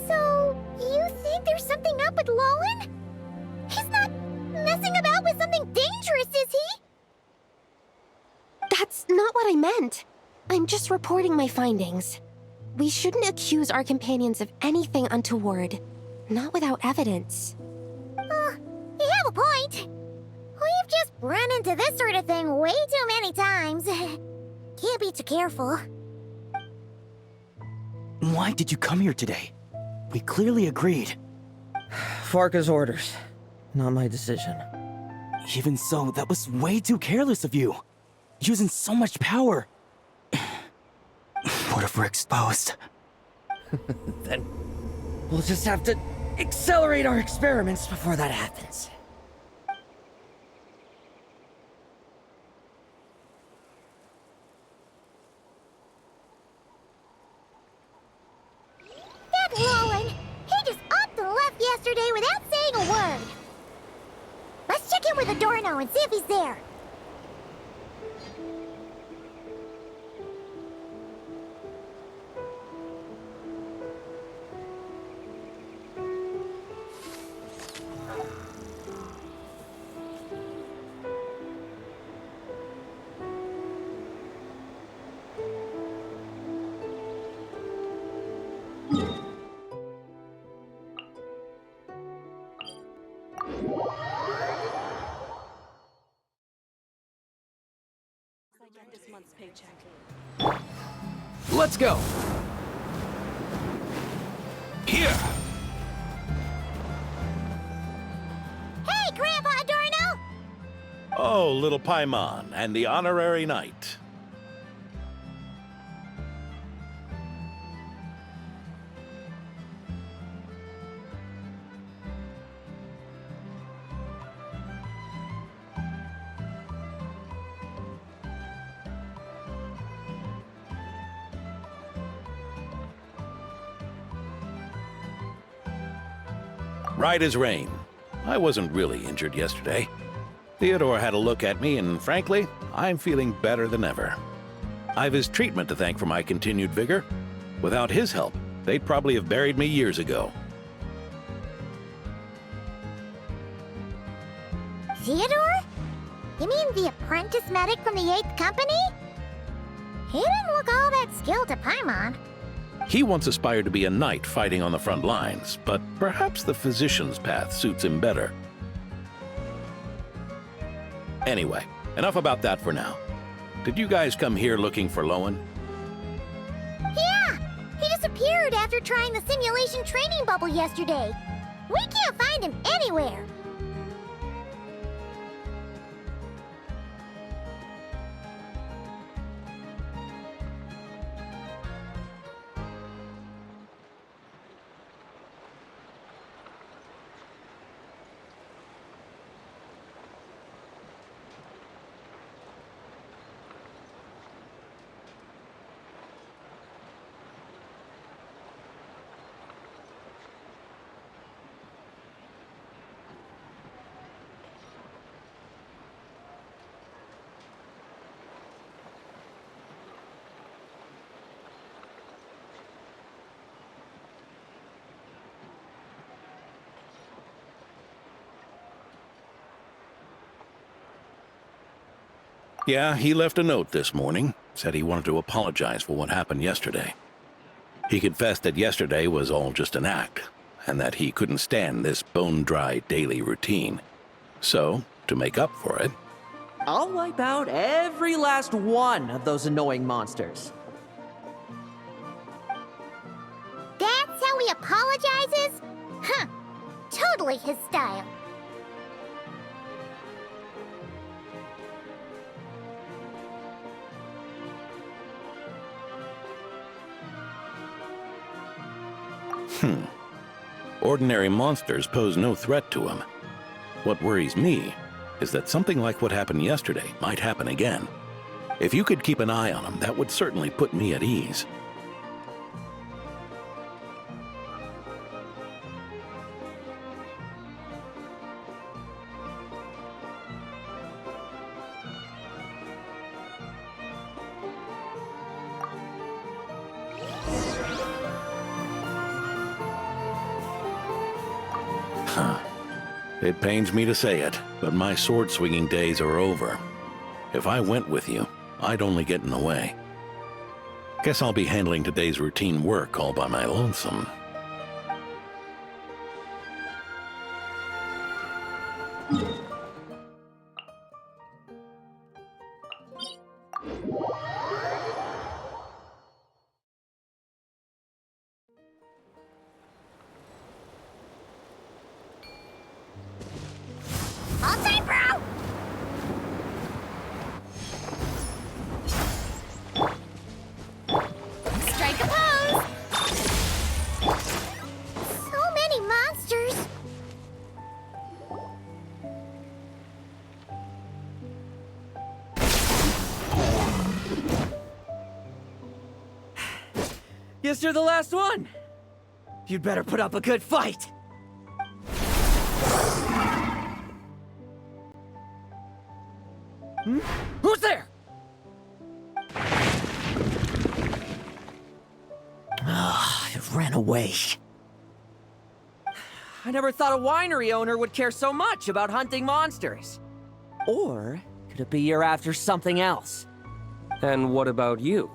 So, you think there's something up with Lowen? He's not messing about with something dangerous, is he? That's not what I meant. I'm just reporting my findings. We shouldn't accuse our companions of anything untoward. Not without evidence. You have a point. We've just run into this sort of thing way too many times. Can't be too careful. Why did you come here today? We clearly agreed. Farka's orders. Not my decision. Even so, that was way too careless of you. Using so much power. What if we're exposed? Then we'll just have to accelerate our experiments before that happens. That Lowen, he just upped and left yesterday without saying a word. Let's check in with Adorno and see if he's there. Let's go! Here! Hey, Grandpa Adorno! Oh, little Paimon and the honorary knight. Right as rain. I wasn't really injured yesterday. Theodore had a look at me, and frankly, I'm feeling better than ever. I've his treatment to thank for my continued vigor. Without his help, they'd probably have buried me years ago. Theodore? You mean the apprentice medic from the 8th Company? He didn't look all that skilled to Paimon. He once aspired to be a knight fighting on the front lines, but perhaps the physician's path suits him better. Anyway, enough about that for now. Did you guys come here looking for Lowen? Yeah! He disappeared after trying the simulation training bubble yesterday. We can't find him anywhere. Yeah, he left a note this morning. Said he wanted to apologize for what happened yesterday. He confessed that yesterday was all just an act, and that he couldn't stand this bone-dry daily routine. So, to make up for it, I'll wipe out every last one of those annoying monsters. That's how he apologizes? Huh. Totally his style. Ordinary monsters pose no threat to him. What worries me is that something like what happened yesterday might happen again. If you could keep an eye on him, that would certainly put me at ease. It pains me to say it, but my sword-swinging days are over. If I went with you, I'd only get in the way. Guess I'll be handling today's routine work all by my lonesome. All time, bro! Strike a pose! So many monsters! Guess you're the last one. You'd better put up a good fight. Who's there? It ran away. I never thought a winery owner would care so much about hunting monsters. Or could it be you're after something else? And what about you?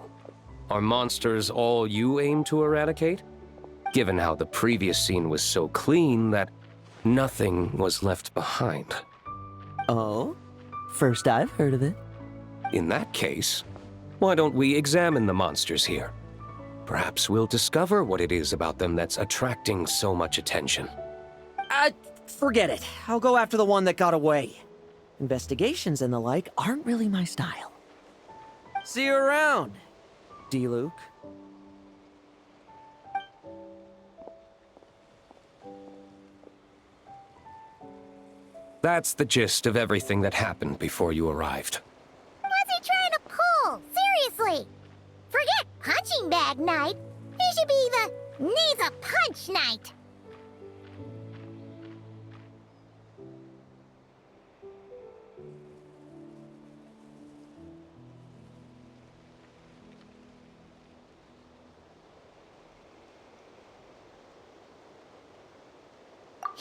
Are monsters all you aim to eradicate? Given how the previous scene was so clean that nothing was left behind. Oh? First I've heard of it. In that case, why don't we examine the monsters here? Perhaps we'll discover what it is about them that's attracting so much attention. Forget it. I'll go after the one that got away. Investigations and the like aren't really my style. See you around, D-Luke. That's the gist of everything that happened before you arrived. What's he trying to pull? Seriously! Forget punching bag night. It should be the needs a punch night.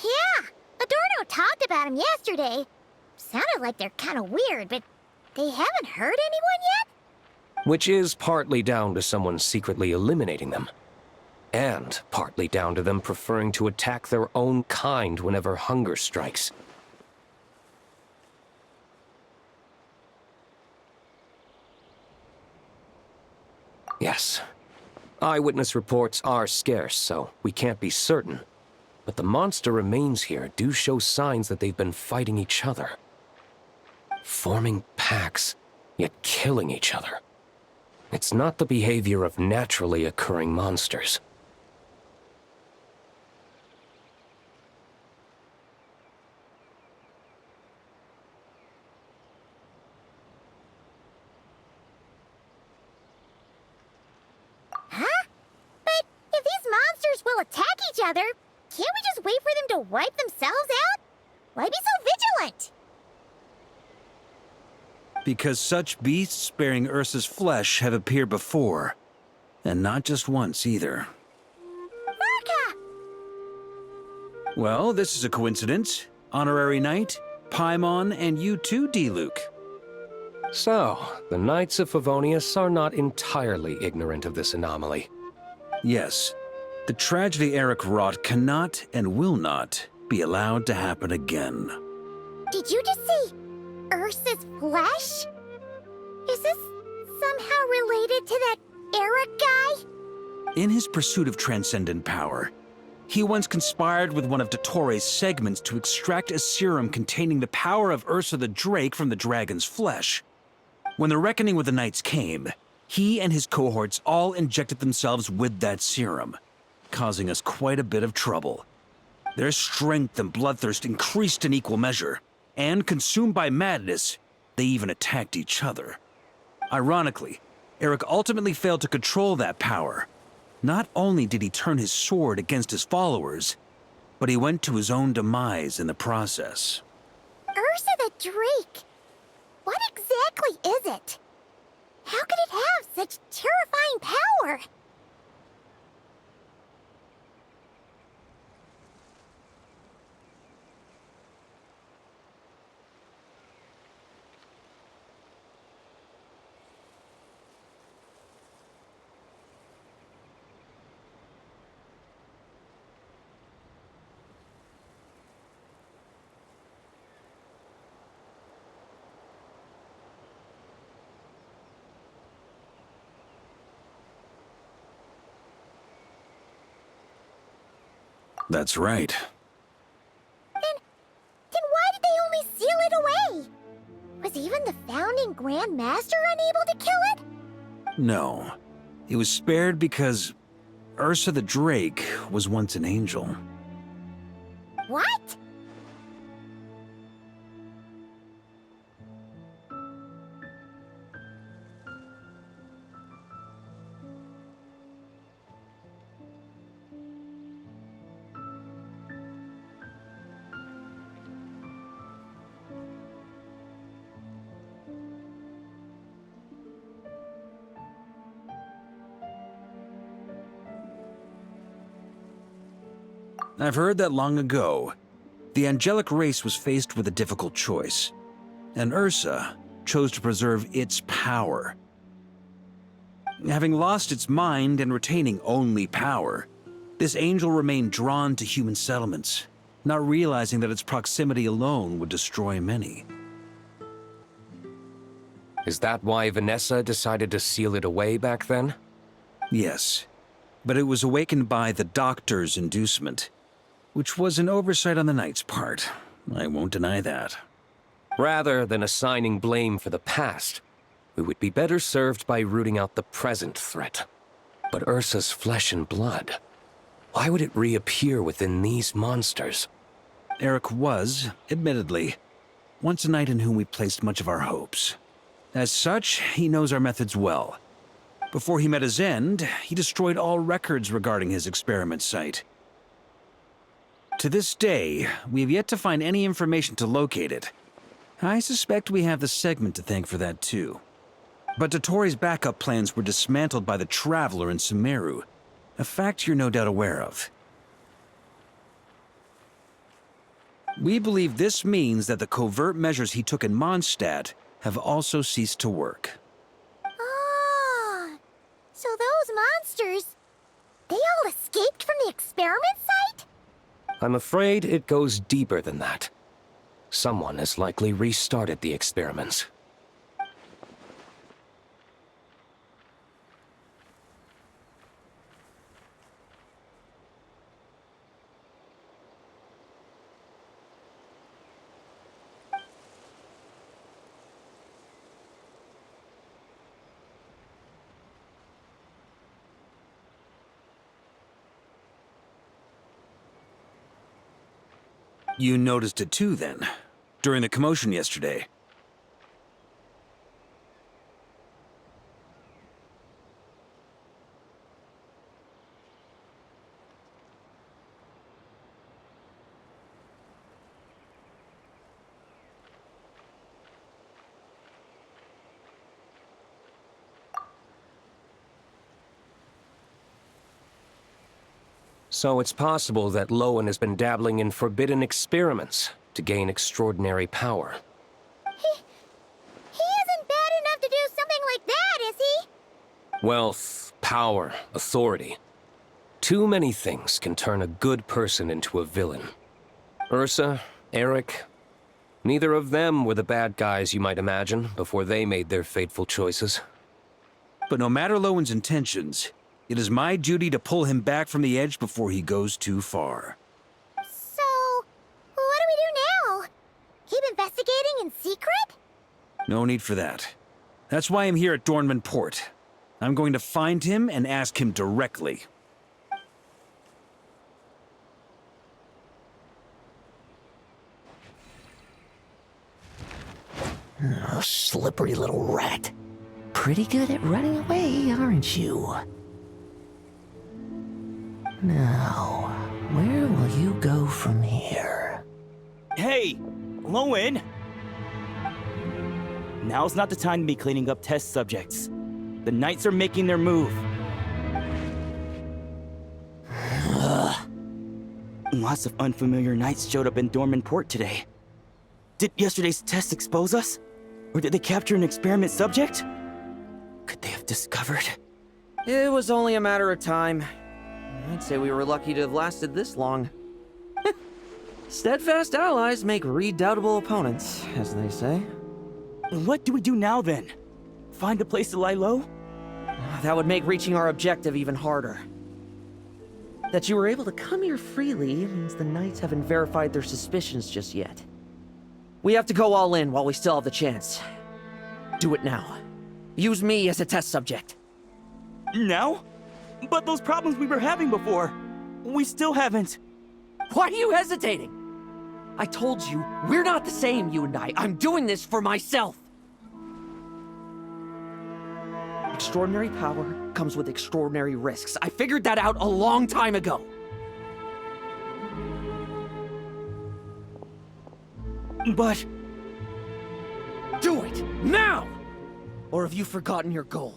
Yeah, Adorno talked about him yesterday. Sounded like they're kind of weird, but they haven't hurt anyone yet? Which is partly down to someone secretly eliminating them. And partly down to them preferring to attack their own kind whenever hunger strikes. Yes. Eyewitness reports are scarce, so we can't be certain. But the monster remains here do show signs that they've been fighting each other. Forming packs, yet killing each other. It's not the behavior of naturally occurring monsters. Huh? But if these monsters will attack each other, can't we just wait for them to wipe themselves out? Why be so vigilant? Because such beasts bearing Ursa's flesh have appeared before. And not just once, either. Varka! Well, this is a coincidence. Honorary Knight, Paimon, and you too, D-Luke. So, the Knights of Favonius are not entirely ignorant of this anomaly. Yes. The tragedy Eric wrought cannot and will not be allowed to happen again. Did you just see Ursa's flesh? Is this somehow related to that Eric guy? In his pursuit of transcendent power, he once conspired with one of Dottores' segments to extract a serum containing the power of Ursa the Drake from the dragon's flesh. When the reckoning with the Knights came, he and his cohorts all injected themselves with that serum, causing us quite a bit of trouble. Their strength and bloodthirst increased in equal measure, and consumed by madness, they even attacked each other. Ironically, Eric ultimately failed to control that power. Not only did he turn his sword against his followers, but he went to his own demise in the process. Ursa the Drake? What exactly is it? How could it have such terrifying power? That's right. Then why did they only seal it away? Was even the founding Grand Master unable to kill it? No. It was spared because Ursa the Drake was once an angel. What? I've heard that long ago, the angelic race was faced with a difficult choice, and Ursa chose to preserve its power. Having lost its mind and retaining only power, this angel remained drawn to human settlements, not realizing that its proximity alone would destroy many. Is that why Vanessa decided to seal it away back then? Yes. but it was awakened by the doctor's inducement, which was an oversight on the Knight's part. I won't deny that. Rather than assigning blame for the past, we would be better served by rooting out the present threat. But Ursa's flesh and blood, why would it reappear within these monsters? Eric was, admittedly, once a knight in whom we placed much of our hopes. As such, he knows our methods well. Before he met his end, he destroyed all records regarding his experiment site. To this day, we have yet to find any information to locate it. I suspect we have the segment to thank for that too. But Dotori's backup plans were dismantled by the Traveler in Sumeru, a fact you're no doubt aware of. We believe this means that the covert measures he took in Mondstadt have also ceased to work. Ah, so those monsters, they all escaped from the experiment site? I'm afraid it goes deeper than that. Someone has likely restarted the experiments. You noticed it too, then, during the commotion yesterday. So it's possible that Lowen has been dabbling in forbidden experiments to gain extraordinary power. He isn't bad enough to do something like that, is he? Wealth, power, authority. Too many things can turn a good person into a villain. Ursa, Eric, neither of them were the bad guys you might imagine before they made their fateful choices. But no matter Lowen's intentions, it is my duty to pull him back from the edge before he goes too far. So, what do we do now? Keep investigating in secret? No need for that. That's why I'm here at Dornman Port. I'm going to find him and ask him directly. Oh, slippery little rat. Pretty good at running away, aren't you? Now, where will you go from here? Hey, Lowen! Now's not the time to be cleaning up test subjects. The Knights are making their move. Lots of unfamiliar Knights showed up in Dorman Port today. Did yesterday's test expose us? Or did they capture an experiment subject? Could they have discovered? It was only a matter of time. I'd say we were lucky to have lasted this long. Steadfast allies make redoubtable opponents, as they say. What do we do now, then? Find a place to lie low? That would make reaching our objective even harder. That you were able to come here freely means the Knights haven't verified their suspicions just yet. We have to go all in while we still have the chance. Do it now. Use me as a test subject. Now? But those problems we were having before, we still haven't. Why are you hesitating? I told you, we're not the same, you and I. I'm doing this for myself. Extraordinary power comes with extraordinary risks. I figured that out a long time ago. But... do it, now! Or have you forgotten your goal?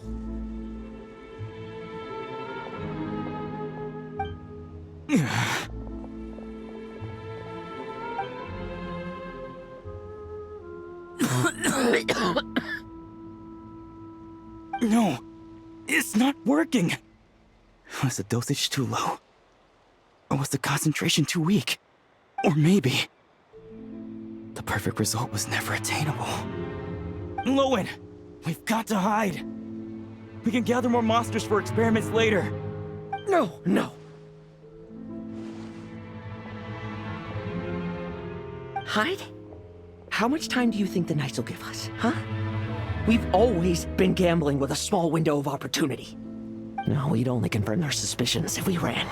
No, it's not working. Was the dosage too low? Or was the concentration too weak? Or maybe... the perfect result was never attainable. Lowen, we've got to hide. We can gather more monsters for experiments later. No. Hyde? How much time do you think the Knights will give us, huh? We've always been gambling with a small window of opportunity. No, we'd only confirm their suspicions if we ran.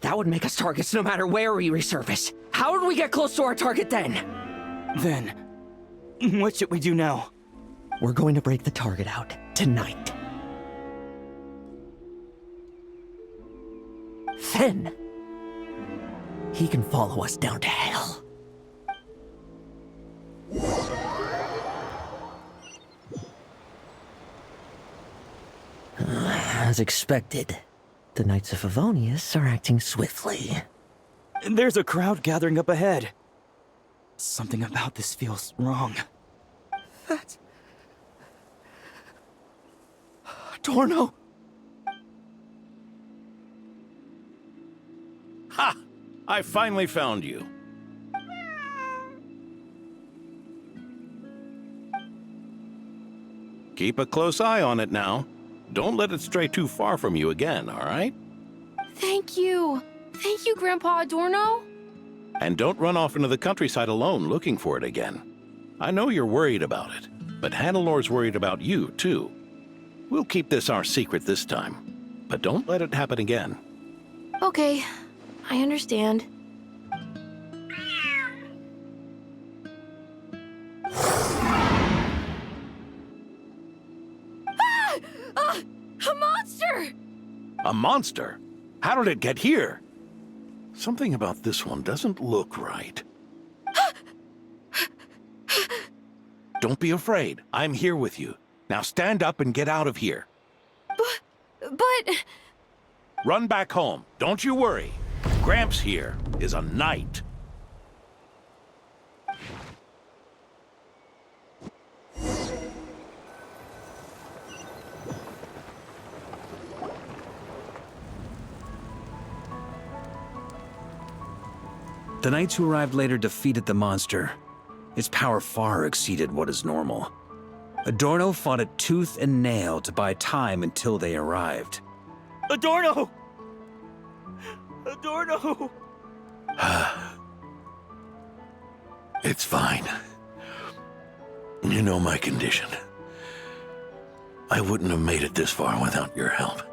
That would make us targets no matter where we resurface. How would we get close to our target then? Then, what should we do now? We're going to break the target out tonight. Then, he can follow us down to hell. As expected, the Knights of Favonius are acting swiftly. There's a crowd gathering up ahead. Something about this feels wrong. That's... Adorno! Ha! I finally found you. Keep a close eye on it now. Don't let it stray too far from you again, all right? Thank you. Thank you, Grandpa Adorno. And don't run off into the countryside alone looking for it again. I know you're worried about it, but Hannelor's worried about you, too. We'll keep this our secret this time, but don't let it happen again. Okay, I understand. A monster! A monster? How did it get here? Something about this one doesn't look right. Don't be afraid. I'm here with you. Now stand up and get out of here. But... Run back home. Don't you worry. Gramps here is a knight. The knights who arrived later defeated the monster. Its power far exceeded what is normal. Adorno fought it tooth and nail to buy time until they arrived. Adorno! Adorno! It's fine. You know my condition. I wouldn't have made it this far without your help.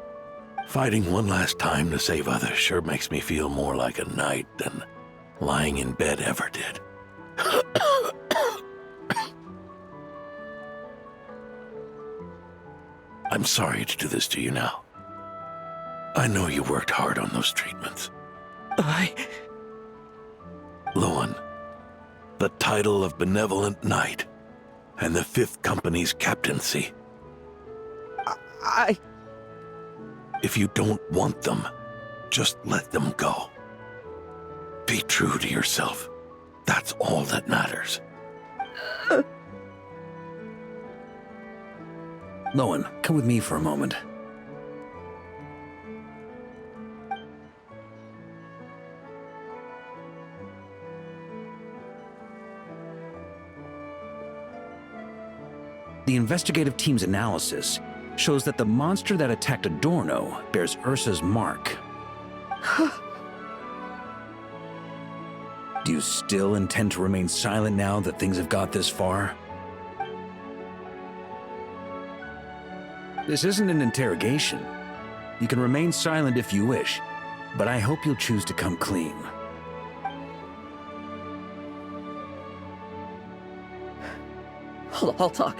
Fighting one last time to save others sure makes me feel more like a knight than lying in bed ever did. I'm sorry to do this to you now. I know you worked hard on those treatments. Loan, the title of Benevolent Knight and the 5th Company's captaincy. If you don't want them, just let them go. Be true to yourself. That's all that matters. Loan, come with me for a moment. The investigative team's analysis shows that the monster that attacked Adorno bears Ursa's mark. Do you still intend to remain silent now that things have got this far? This isn't an interrogation. You can remain silent if you wish, but I hope you'll choose to come clean. I'll talk.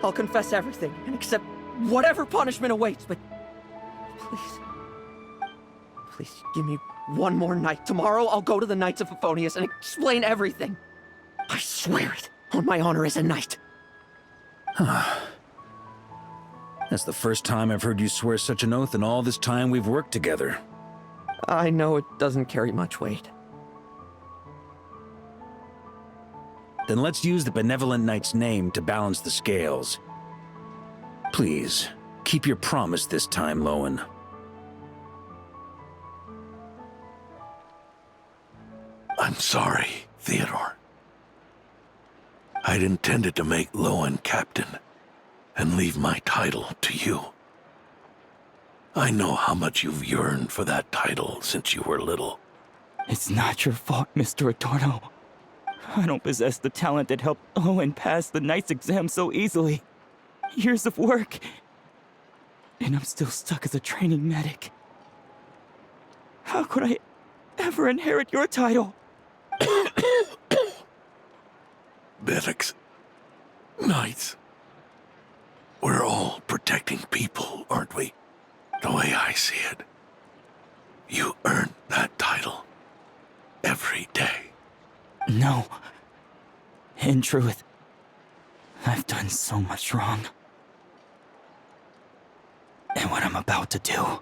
I'll confess everything and accept whatever punishment awaits, but please give me one more night. Tomorrow I'll go to the Knights of Favonius and explain everything. I swear it on my honor as a knight. That's the first time I've heard you swear such an oath in all this time we've worked together. I know it doesn't carry much weight. Then let's use the Benevolent Knight's name to balance the scales. Please, keep your promise this time, Loan. I'm sorry, Theodore. I'd intended to make Loan captain and leave my title to you. I know how much you've yearned for that title since you were little. It's not your fault, Mr. Adorno. I don't possess the talent that helped Owen pass the Knight's exam so easily. Years of work, and I'm still stuck as a training medic. How could I ever inherit your title? Medics. Knights. We're all protecting people, aren't we? The way I see it. You earn that title. Every day. No. In truth, I've done so much wrong. And what I'm about to do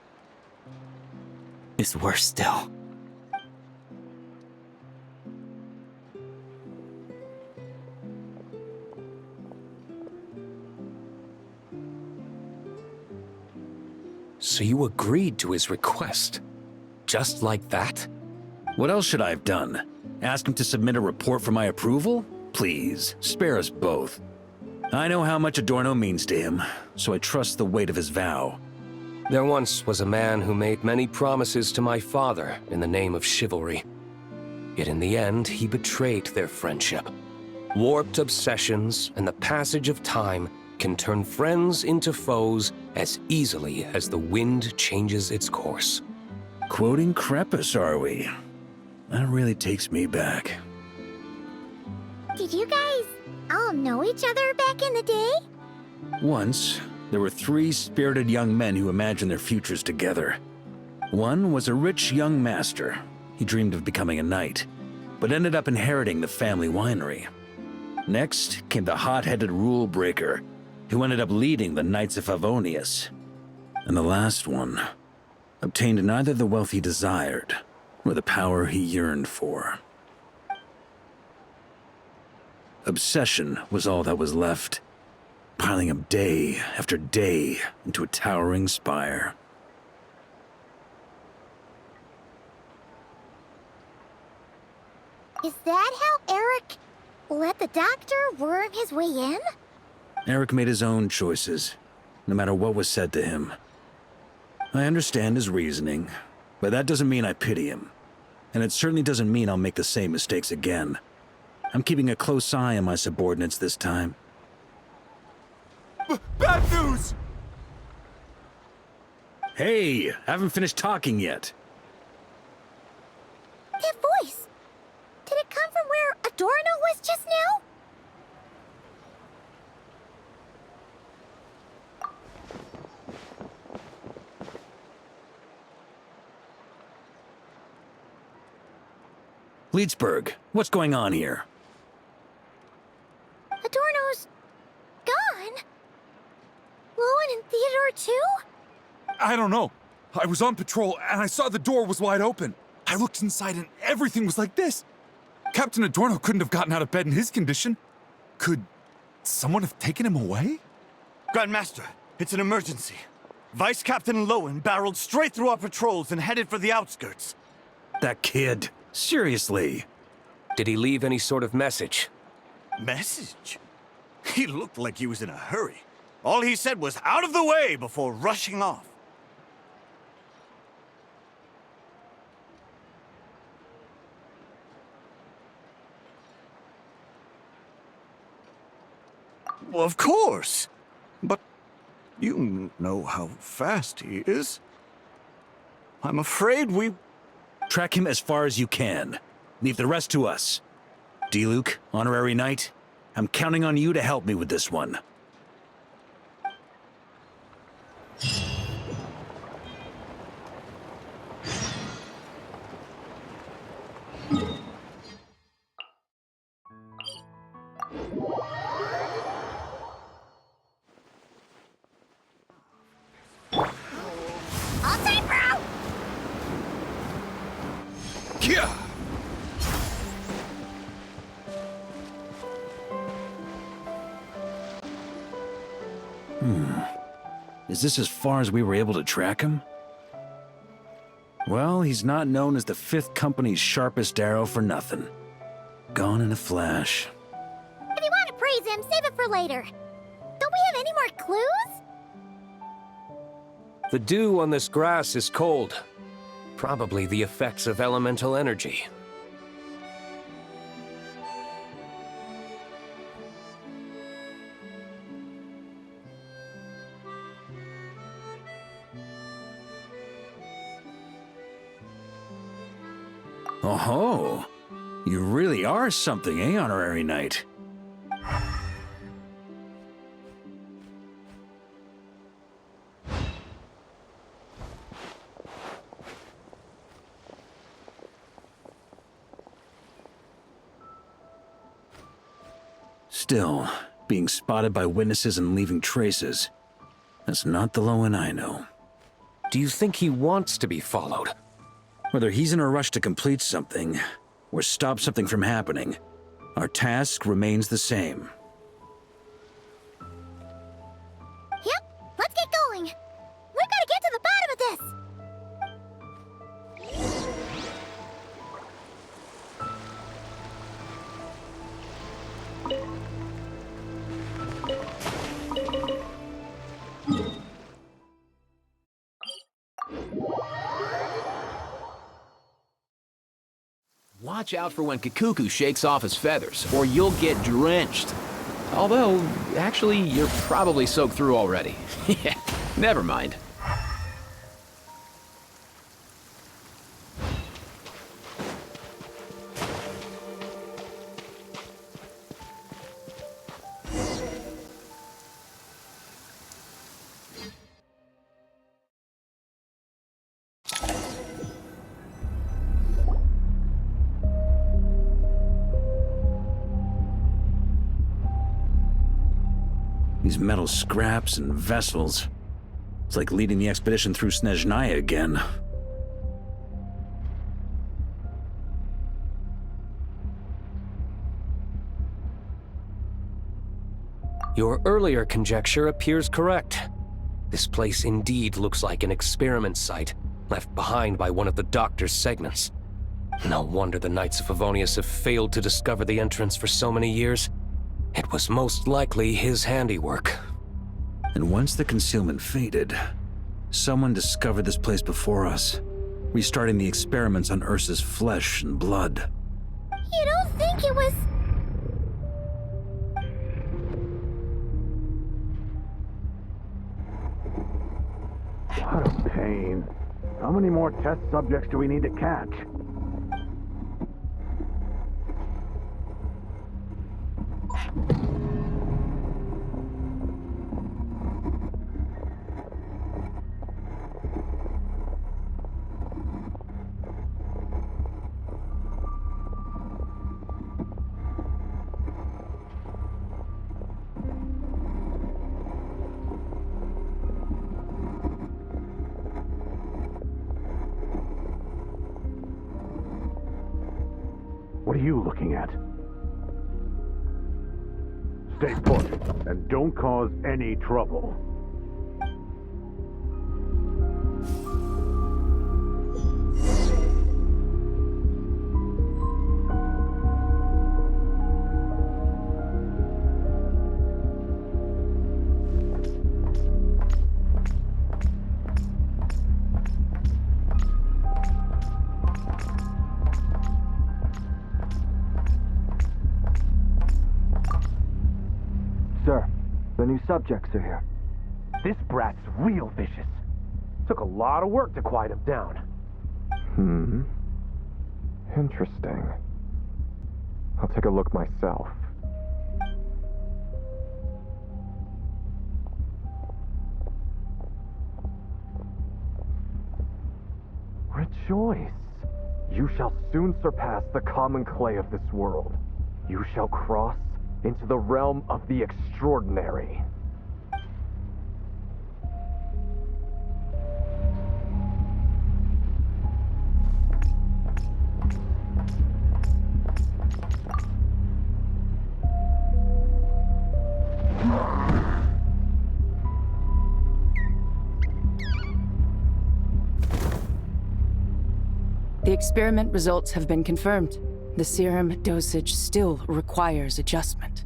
is worse still. So you agreed to his request? Just like that? What else should I have done? Ask him to submit a report for my approval? Please, spare us both. I know how much Adorno means to him, so I trust the weight of his vow. There once was a man who made many promises to my father in the name of chivalry. Yet in the end, he betrayed their friendship. Warped obsessions and the passage of time can turn friends into foes as easily as the wind changes its course. Quoting Crepus, are we? That really takes me back. Did you guys all know each other back in the day? Once, there were 3 spirited young men who imagined their futures together. One was a rich young master. He dreamed of becoming a knight, but ended up inheriting the family winery. Next came the hot-headed rule breaker, who ended up leading the Knights of Favonius. And the last one obtained neither the wealth he desired, nor the power he yearned for. Obsession was all that was left, piling up day after day into a towering spire. Is that how Eric let the doctor worm his way in? Eric made his own choices, no matter what was said to him. I understand his reasoning, but that doesn't mean I pity him. And it certainly doesn't mean I'll make the same mistakes again. I'm keeping a close eye on my subordinates this time. Bad news! Hey, haven't finished talking yet. That voice! Did it come from where Adorno was just now? Leedsburg, what's going on here? Adorno's gone? Lowen and Theodore too? I don't know. I was on patrol and I saw the door was wide open. I looked inside and everything was like this. Captain Adorno couldn't have gotten out of bed in his condition. Could someone have taken him away? Grandmaster, it's an emergency. Vice Captain Lowen barreled straight through our patrols and headed for the outskirts. That kid. Seriously. Did he leave any sort of message? Message? He looked like he was in a hurry. All he said was out of the way before rushing off. Well, of course. But you know how fast he is. I'm afraid we... Track him as far as you can. Leave the rest to us. D-Luke, honorary knight, I'm counting on you to help me with this one. All time, bro! Yeah. Is this as far as we were able to track him? Well, he's not known as the 5th Company's sharpest arrow for nothing. Gone in a flash. If you want to praise him, save it for later. Don't we have any more clues? The dew on this grass is cold. Probably the effects of elemental energy. Oh, you really are something, eh, Honorary Knight? Still, being spotted by witnesses and leaving traces, that's not the Lowen I know. Do you think he wants to be followed? Whether he's in a rush to complete something, or stop something from happening, our task remains the same. Yep, let's get going. We've got to get to the bottom of this. Watch out for when Kikuku shakes off his feathers, or you'll get drenched. Although, actually, you're probably soaked through already. Yeah, never mind. These metal scraps and vessels. It's like leading the expedition through Snezhnaya again. Your earlier conjecture appears correct. This place indeed looks like an experiment site, left behind by one of the Doctor's segments. No wonder the Knights of Favonius have failed to discover the entrance for so many years. It was most likely his handiwork. And once the concealment faded, someone discovered this place before us, restarting the experiments on Ursa's flesh and blood. You don't think it was... What a pain. How many more test subjects do we need to catch? What are you looking at? Stay put, and don't cause any trouble. Sir, the new subjects are here. This brat's real vicious. Took a lot of work to quiet him down. Interesting. I'll take a look myself. Rejoice! You shall soon surpass the common clay of this world. You shall cross into the realm of the extraordinary. The experiment results have been confirmed. The serum dosage still requires adjustment.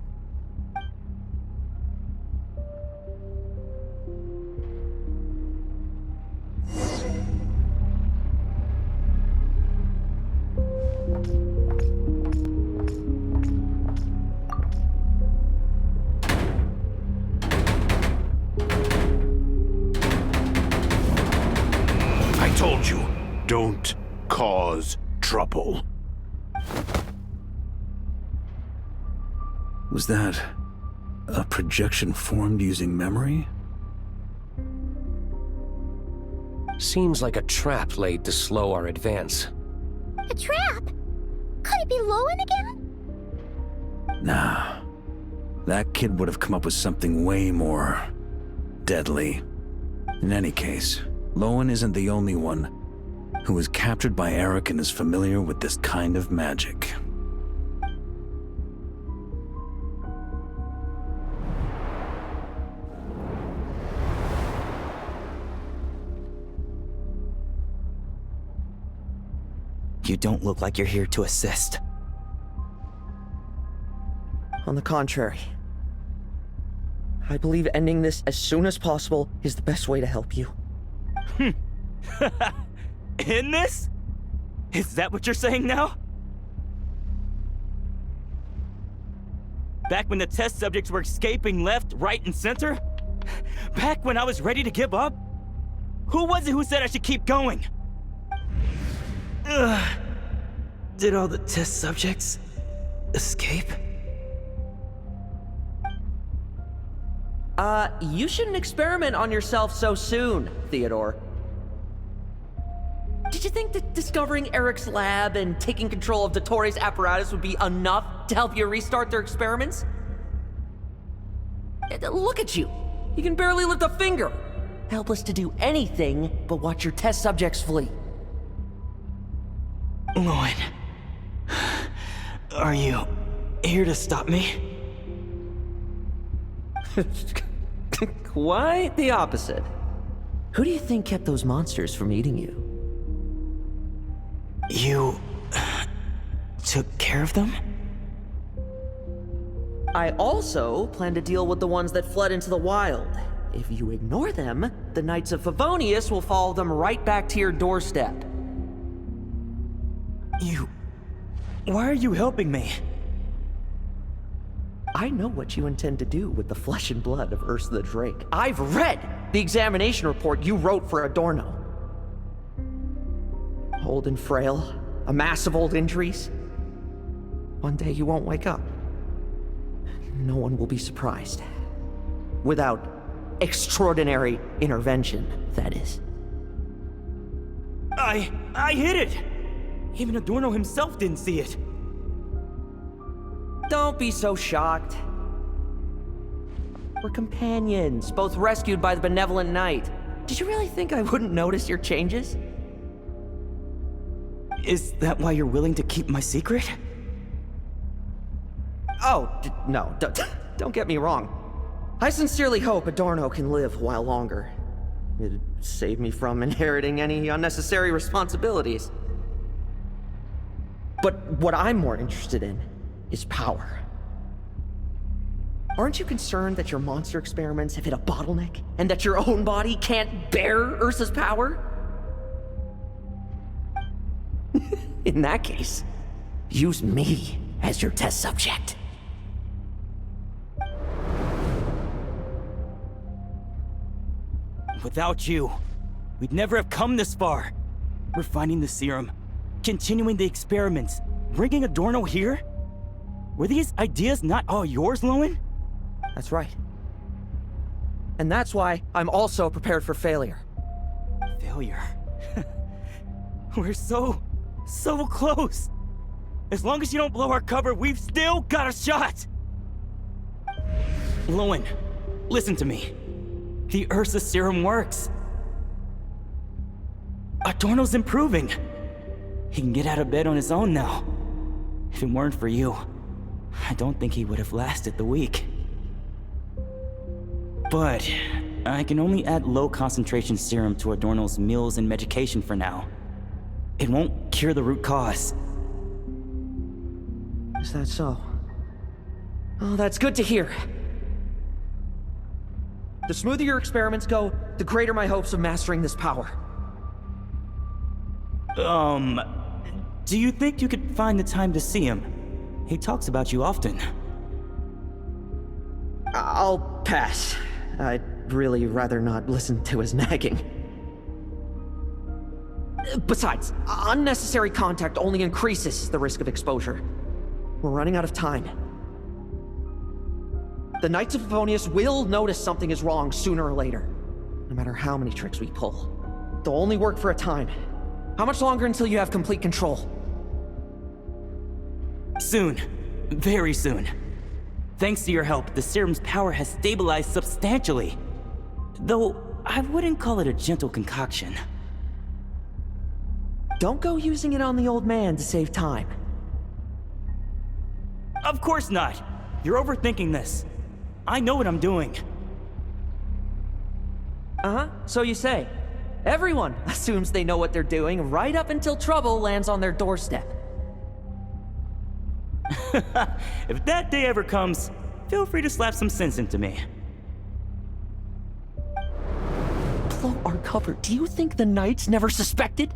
I told you, don't cause trouble. Was that a projection formed using memory? Seems like a trap laid to slow our advance. A trap? Could it be Lowen again? Nah. That kid would have come up with something way more deadly. In any case, Lowen isn't the only one who was captured by Eric and is familiar with this kind of magic. You don't look like you're here to assist. On the contrary, I believe ending this as soon as possible is the best way to help you. In this? Is that what you're saying now? Back when the test subjects were escaping left, right, and center? Back when I was ready to give up? Who was it who said I should keep going? Did all the test subjects escape? You shouldn't experiment on yourself so soon, Theodore. Did you think that discovering Eric's lab and taking control of Dottores' apparatus would be enough to help you restart their experiments? Look at you. You can barely lift a finger. Helpless to do anything but watch your test subjects flee. Lowen, are you here to stop me? Quite the opposite. Who do you think kept those monsters from eating you? You took care of them? I also plan to deal with the ones that fled into the wild. If you ignore them, the Knights of Favonius will follow them right back to your doorstep. Why are you helping me? I know what you intend to do with the flesh and blood of Ursa the Drake. I've read the examination report you wrote for Adorno. Old and frail, a mass of old injuries. One day you won't wake up. No one will be surprised. Without extraordinary intervention, that is. I hit it! Even Adorno himself didn't see it. Don't be so shocked. We're companions, both rescued by the benevolent knight. Did you really think I wouldn't notice your changes? Is that why you're willing to keep my secret? Oh, no, don't get me wrong. I sincerely hope Adorno can live a while longer. It'd save me from inheriting any unnecessary responsibilities. But what I'm more interested in is power. Aren't you concerned that your monster experiments have hit a bottleneck and that your own body can't bear Ursa's power? In that case, use me as your test subject. Without you, we'd never have come this far. We're finding the serum, continuing the experiments, bringing Adorno here? Were these ideas not all yours, Lowen? That's right. And that's why I'm also prepared for failure. Failure? We're so close. As long as you don't blow our cover, we've still got a shot. Lowen, listen to me. The Ursa serum works. Adorno's improving. He can get out of bed on his own now. If it weren't for you, I don't think he would have lasted the week. But I can only add low concentration serum to Adorno's meals and medication for now. It won't cure the root cause. Is that so? Oh, that's good to hear. The smoother your experiments go, the greater my hopes of mastering this power. Do you think you could find the time to see him? He talks about you often. I'll pass. I'd really rather not listen to his nagging. Besides, unnecessary contact only increases the risk of exposure. We're running out of time. The Knights of Favonius will notice something is wrong sooner or later, no matter how many tricks we pull. They'll only work for a time. How much longer until you have complete control? Soon. Very soon. Thanks to your help, the serum's power has stabilized substantially. Though, I wouldn't call it a gentle concoction. Don't go using it on the old man to save time. Of course not. You're overthinking this. I know what I'm doing. Uh-huh, so you say. Everyone assumes they know what they're doing right up until trouble lands on their doorstep. If that day ever comes, feel free to slap some sense into me. Blow our cover. Do you think the Knights never suspected?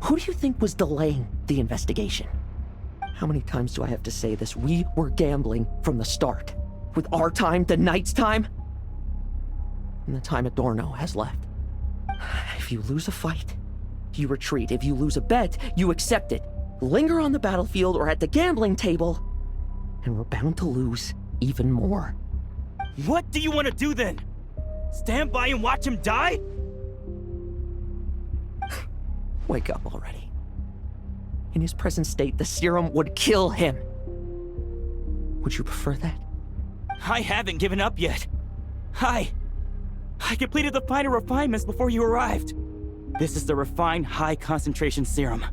Who do you think was delaying the investigation? How many times do I have to say this? We were gambling from the start. With our time, the Knights' time, and the time Adorno has left. If you lose a fight, you retreat. If you lose a bet, you accept it. Linger on the battlefield or at the gambling table, and we're bound to lose even more. What do you want to do then? Stand by and watch him die? Wake up already. In his present state, the serum would kill him. Would you prefer that? I haven't given up yet. I completed the final refinements before you arrived. This is the refined high-concentration serum.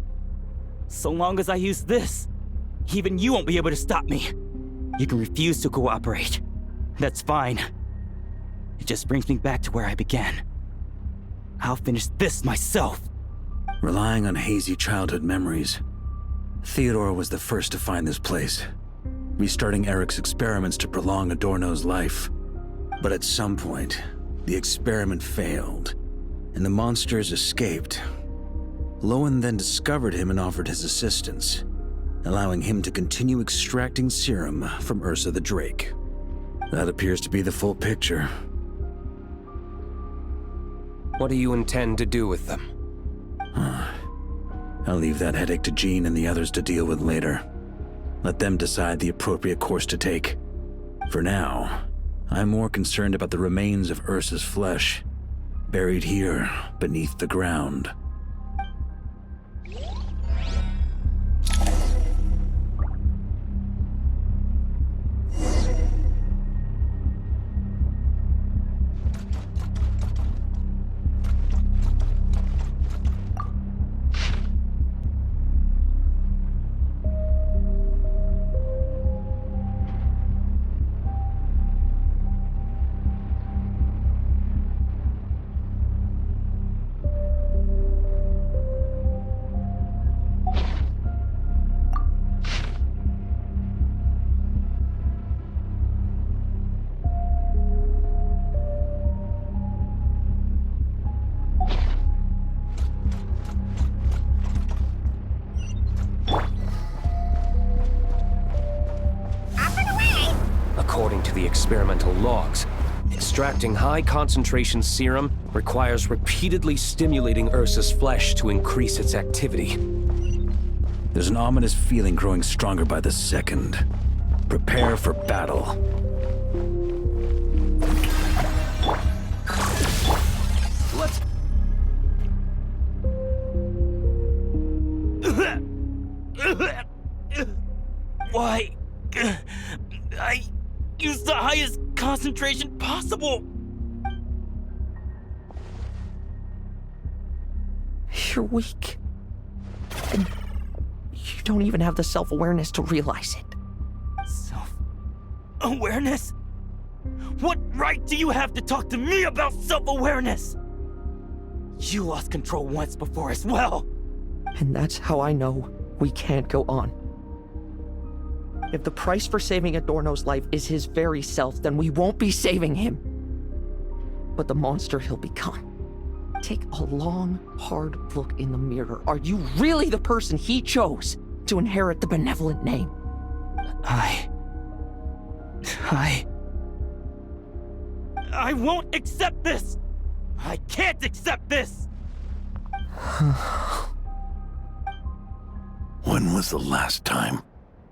So long as I use this, even you won't be able to stop me. You can refuse to cooperate. That's fine. It just brings me back to where I began. I'll finish this myself. Relying on hazy childhood memories, Theodore was the first to find this place, restarting Eric's experiments to prolong Adorno's life. But at some point, the experiment failed, and the monsters escaped. Lowen then discovered him and offered his assistance, allowing him to continue extracting serum from Ursa the Drake. That appears to be the full picture. What do you intend to do with them? I'll leave that headache to Jean and the others to deal with later. Let them decide the appropriate course to take. For now, I'm more concerned about the remains of Ursa's flesh, buried here beneath the ground. According to the experimental logs, extracting high-concentration serum requires repeatedly stimulating Ursa's flesh to increase its activity. There's an ominous feeling growing stronger by the second. Prepare for battle. Let's... Why? I used the highest concentration possible! You're weak. And you don't even have the self-awareness to realize it. Self-awareness? What right do you have to talk to me about self-awareness? You lost control once before as well. And that's how I know we can't go on. If the price for saving Adorno's life is his very self, then we won't be saving him, but the monster he'll become. Take a long, hard look in the mirror. Are you really the person he chose to inherit the benevolent name? I won't accept this! I can't accept this! When was the last time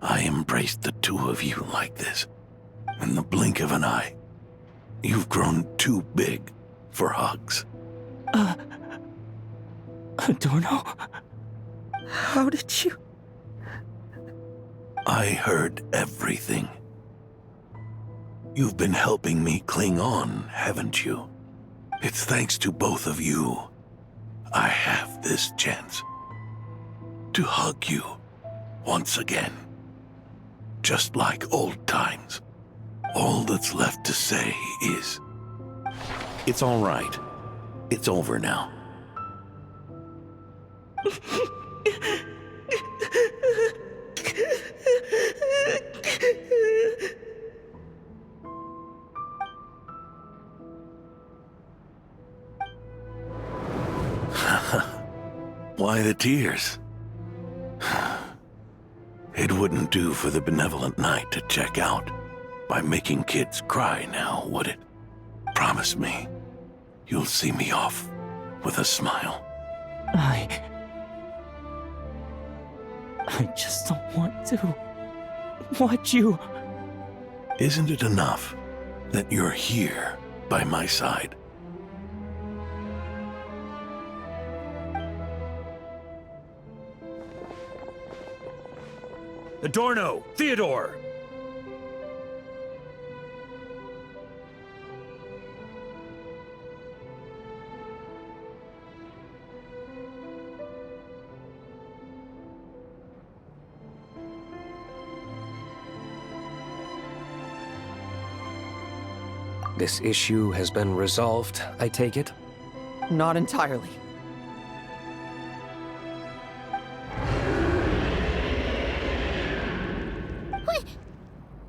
I embraced the two of you like this? In the blink of an eye. You've grown too big for hugs. Adorno? How did you... I heard everything. You've been helping me cling on, haven't you? It's thanks to both of you I have this chance to hug you once again. Just like old times. All that's left to say is, it's all right. It's over now. Why the tears? It wouldn't do for the benevolent knight to check out by making kids cry now, would it? Promise me, you'll see me off with a smile. I just don't want to watch you. Isn't it enough that you're here by my side? Adorno! Theodore! This issue has been resolved, I take it? Not entirely.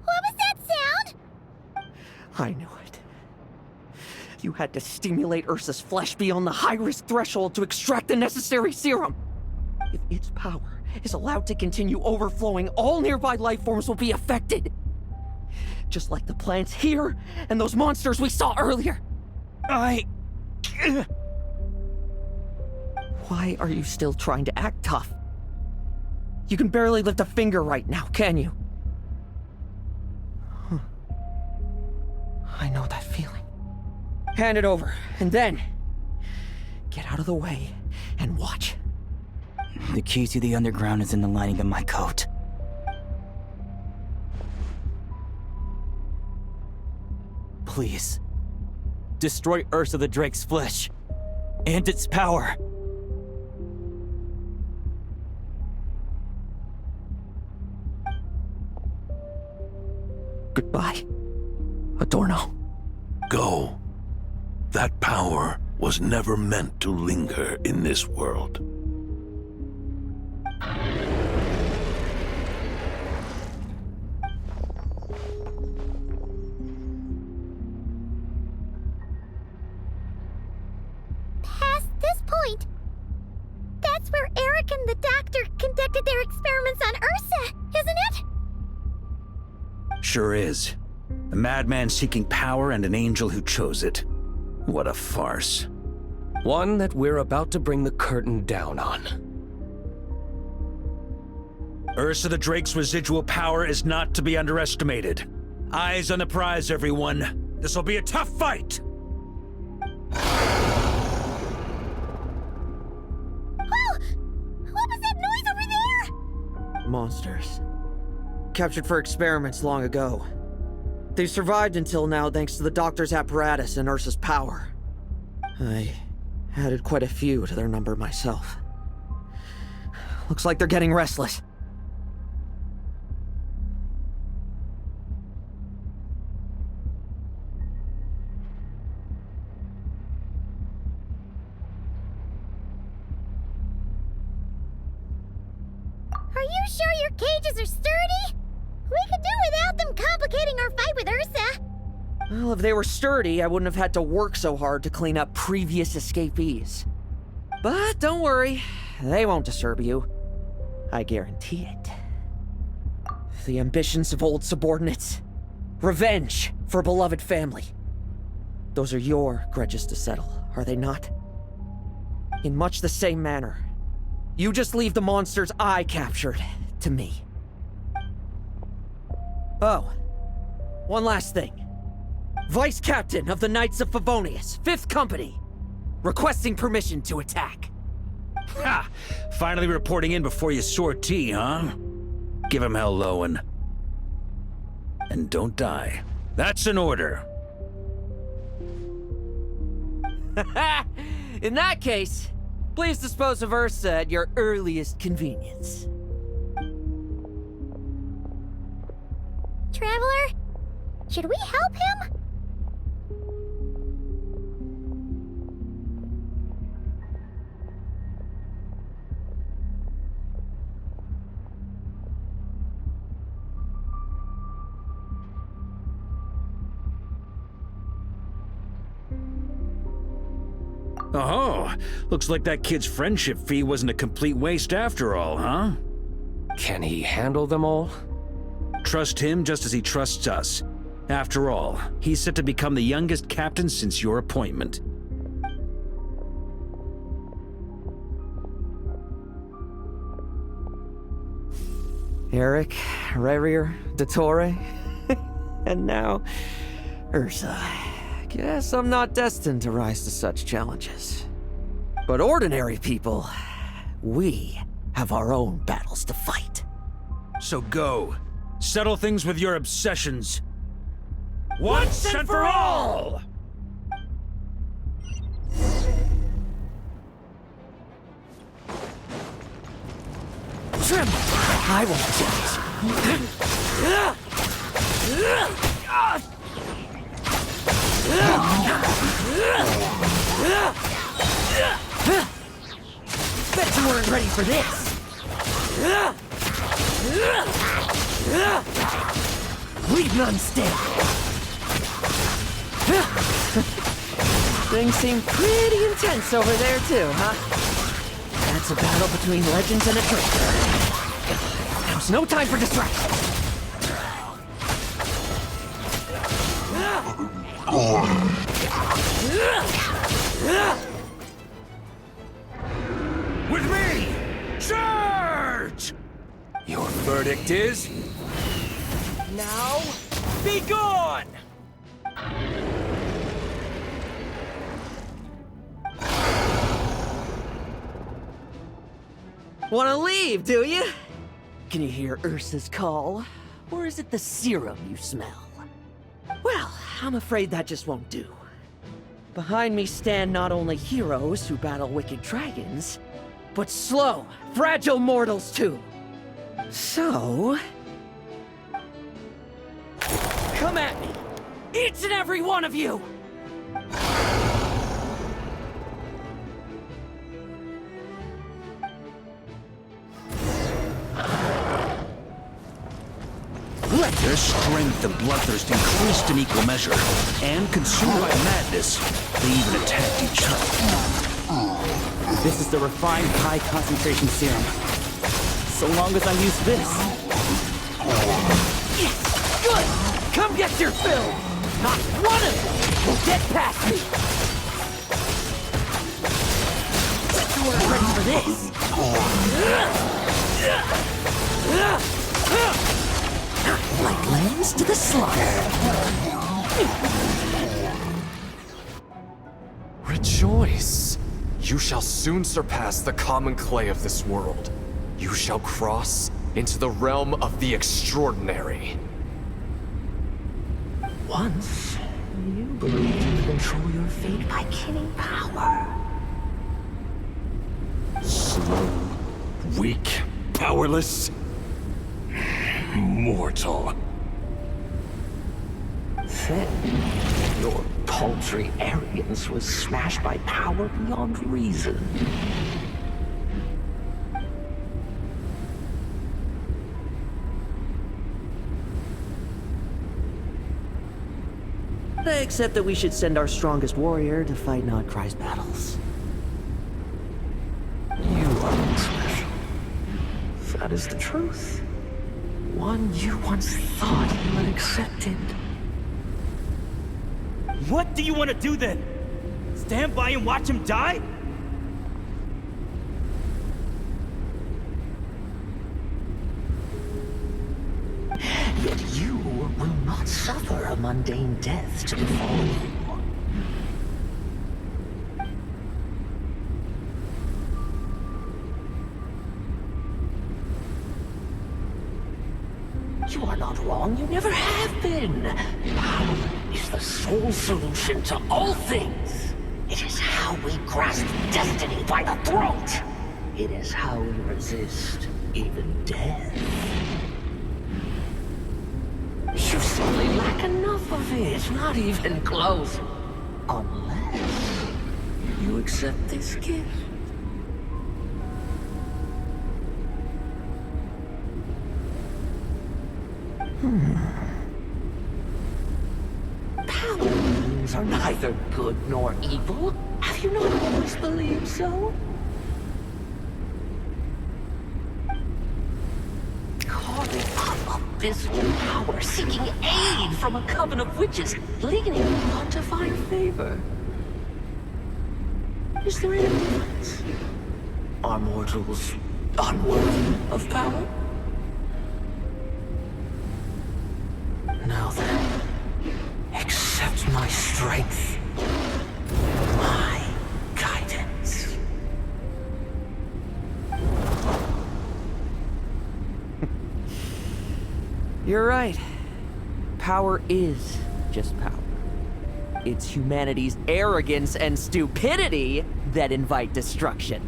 What was that sound? I knew it. You had to stimulate Ursa's flesh beyond the high-risk threshold to extract the necessary serum. If its power is allowed to continue overflowing, all nearby life forms will be affected. Just like the plants here and those monsters we saw earlier. Why are you still trying to act tough? You can barely lift a finger right now, can you? I know that feeling. Hand it over, and then get out of the way and watch. The key to the underground is in the lining of my coat. Please, destroy Ursa the Drake's flesh and its power. Goodbye, Adorno. Go. That power was never meant to linger in this world. Past this point, that's where Eric and the doctor conducted their experiments on Ursa, isn't it? Sure is. A madman seeking power and an angel who chose it. What a farce. One that we're about to bring the curtain down on. Ursa the Drake's residual power is not to be underestimated. Eyes on the prize, everyone. This'll be a tough fight! Oh! What was that noise over there? Monsters. Captured for experiments long ago. They survived until now thanks to the doctor's apparatus and Ursa's power. I added quite a few to their number myself. Looks like they're getting restless. Are you sure your cages are sturdy? We could do without them complicating our fight with Ursa. Well, if they were sturdy, I wouldn't have had to work so hard to clean up previous escapees. But don't worry, they won't disturb you. I guarantee it. The ambitions of old subordinates. Revenge for beloved family. Those are your grudges to settle, are they not? In much the same manner, you just leave the monsters I captured to me. Oh, one last thing. Vice Captain of the Knights of Favonius, 5th Company, requesting permission to attack. Ha! Finally reporting in before you sortie, huh? Give him hell, Lowen. And don't die. That's an order. In that case, please dispose of Ursa at your earliest convenience. Traveler, should we help him? Oh, looks like that kid's friendship fee wasn't a complete waste after all, huh? Can he handle them all? Trust him just as he trusts us. After all, he's set to become the youngest captain since your appointment. Eric, Rarier, Dottore, and now Ursa. Guess I'm not destined to rise to such challenges. But ordinary people, we have our own battles to fight. So go. Settle things with your obsessions. Once and for all! Tremble! I Bet you weren't ready for this. Leave none stand. Things seem pretty intense over there too, huh? That's a battle between legends and a traitor. Now's no time for distraction. With me! Charge! Your verdict is... Now, be gone! Wanna leave, do you? Can you hear Ursa's call? Or is it the serum you smell? Well, I'm afraid that just won't do. Behind me stand not only heroes who battle wicked dragons, but slow, fragile mortals too. So... come at me! Each and every one of you! Their strength and bloodthirst increased in equal measure, and consumed by madness, they even attacked each other. This is the refined high-concentration serum. So long as I use this. Yes! Good! Come get your fill! Not one of you will get past me! Bet you weren't ready for this! Like lambs to the slaughter. Rejoice! You shall soon surpass the common clay of this world. You shall cross into the realm of the extraordinary. Once, you believed you could control your fate by killing power. Slow, weak, powerless, mortal. Then, your paltry arrogance was smashed by power beyond reason. And I accept that we should send our strongest warrior to fight Nodcry's battles. You are special. That is the truth. One you once thought you had accepted. What do you want to do then? Stand by and watch him die? Yet you will not suffer a mundane death to befall you. You are not wrong, you never have been. Power is the sole solution to all things. It is how we grasp destiny by the throat. It is how we resist even death. You simply lack enough of it, not even close. Unless you accept this gift. Paladins are neither good nor evil. Have you not always believed so? Carving up abysmal power, seeking aid from a coven of witches, leaning on to find favor. Is there any difference? Are mortals unworthy of power? Now then, accept my strength, my guidance. You're right. Power is just power. It's humanity's arrogance and stupidity that invite destruction.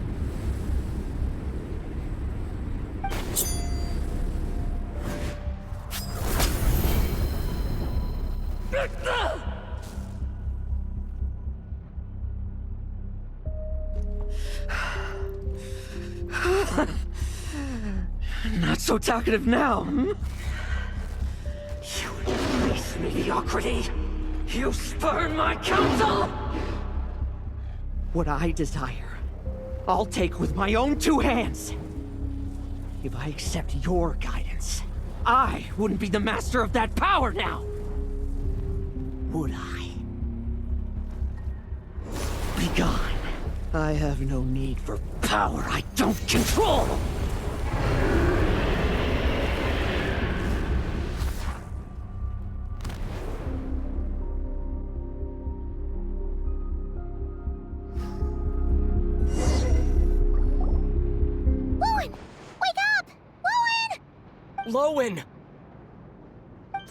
Not so talkative now, hmm? You embrace mediocrity. You spurn my counsel. What I desire, I'll take with my own two hands. If I accept your guidance, I wouldn't be the master of that power now. Would I? Be gone. I have no need for power I don't control. Lowen!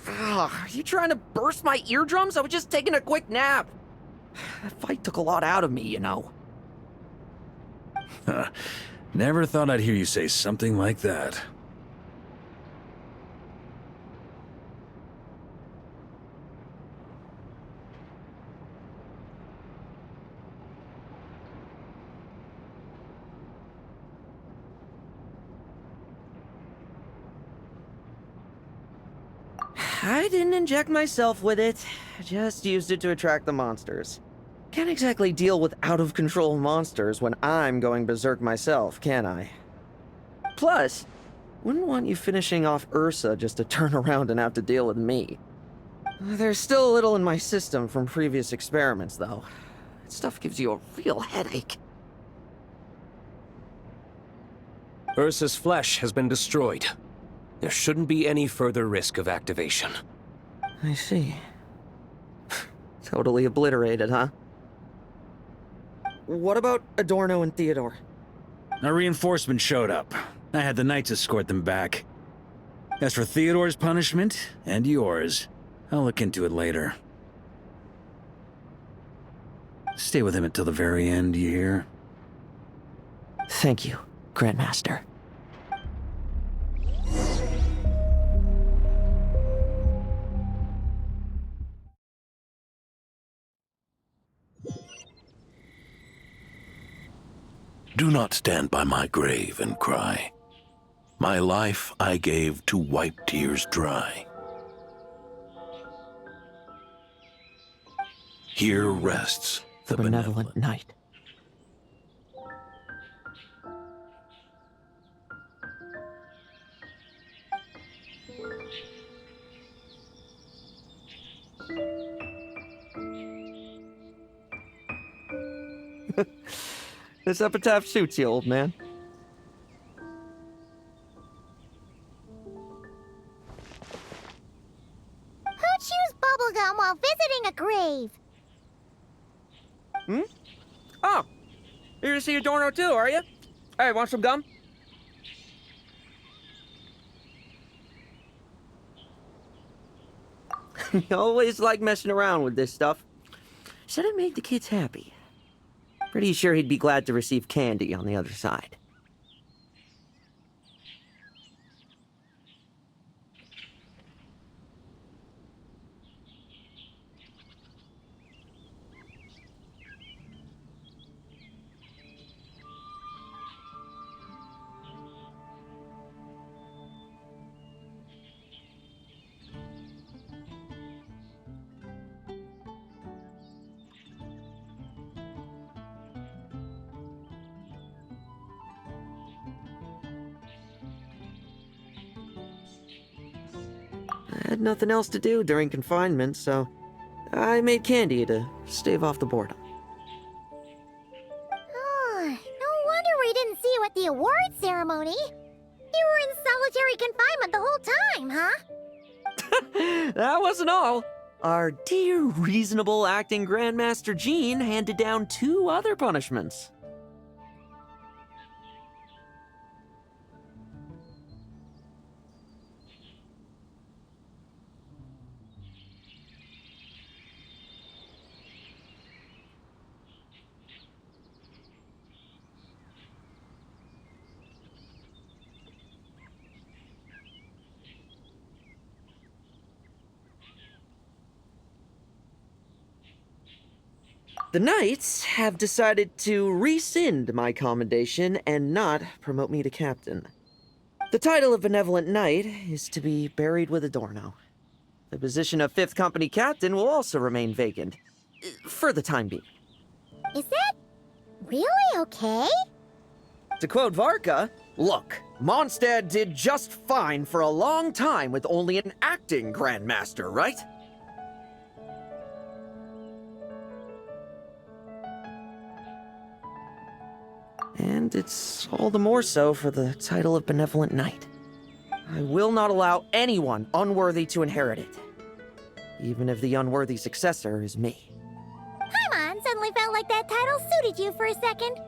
Are you trying to burst my eardrums? I was just taking a quick nap. That fight took a lot out of me, you know. Never thought I'd hear you say something like that. I didn't inject myself with it. Just used it to attract the monsters. Can't exactly deal with out-of-control monsters when I'm going berserk myself, can I? Plus, wouldn't want you finishing off Ursa just to turn around and have to deal with me. There's still a little in my system from previous experiments, though. That stuff gives you a real headache. Ursa's flesh has been destroyed. There shouldn't be any further risk of activation. I see. Totally obliterated, huh? What about Adorno and Theodore? A reinforcement showed up. I had the Knights escort them back. As for Theodore's punishment, and yours, I'll look into it later. Stay with him until the very end, you hear? Thank you, Grandmaster. Do not stand by my grave and cry. My life I gave to wipe tears dry. Here rests the benevolent knight. This epitaph suits you, old man. Who chews bubblegum while visiting a grave? Hmm? Oh, you're to see Adorno too, are you? Hey, want some gum? You always like messing around with this stuff. Said it made the kids happy. Pretty sure he'd be glad to receive candy on the other side. I had nothing else to do during confinement, so I made candy to stave off the boredom. Oh, no wonder we didn't see you at the award ceremony. You were in solitary confinement the whole time, huh? That wasn't all. Our dear, reasonable acting Grandmaster Jean handed down 2 other punishments. The Knights have decided to rescind my commendation and not promote me to captain. The title of Benevolent Knight is to be buried with Adorno. The position of 5th Company Captain will also remain vacant, for the time being. Is that really okay? To quote Varka, look, Mondstadt did just fine for a long time with only an acting Grandmaster, right? And it's all the more so for the title of Benevolent Knight. I will not allow anyone unworthy to inherit it, even if the unworthy successor is me. Paimon suddenly felt like that title suited you for a second.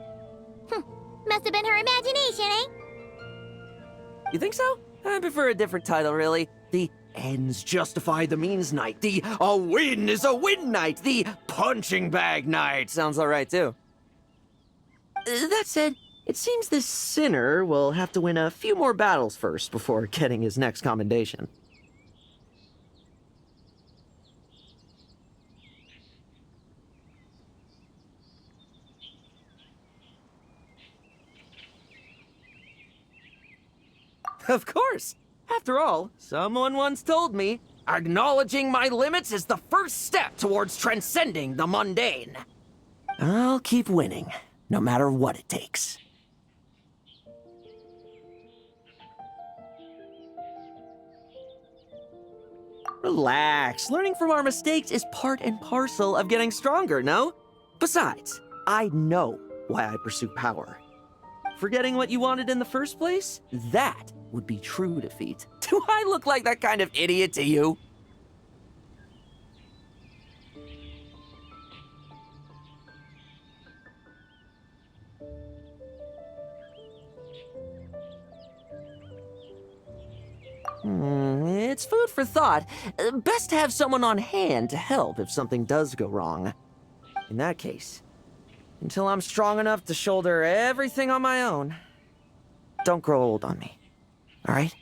Must have been her imagination, eh? You think so? I prefer a different title, really. The ends justify the means knight. The a win is a win knight. The punching bag knight. Sounds alright, too. That said, it seems this sinner will have to win a few more battles first before getting his next commendation. Of course! After all, someone once told me, acknowledging my limits is the first step towards transcending the mundane. I'll keep winning, no matter what it takes. Relax. Learning from our mistakes is part and parcel of getting stronger, no? Besides, I know why I pursue power. Forgetting what you wanted in the first place? That would be true defeat. Do I look like that kind of idiot to you? It's food for thought. Best to have someone on hand to help if something does go wrong. In that case, until I'm strong enough to shoulder everything on my own, don't grow old on me, all right?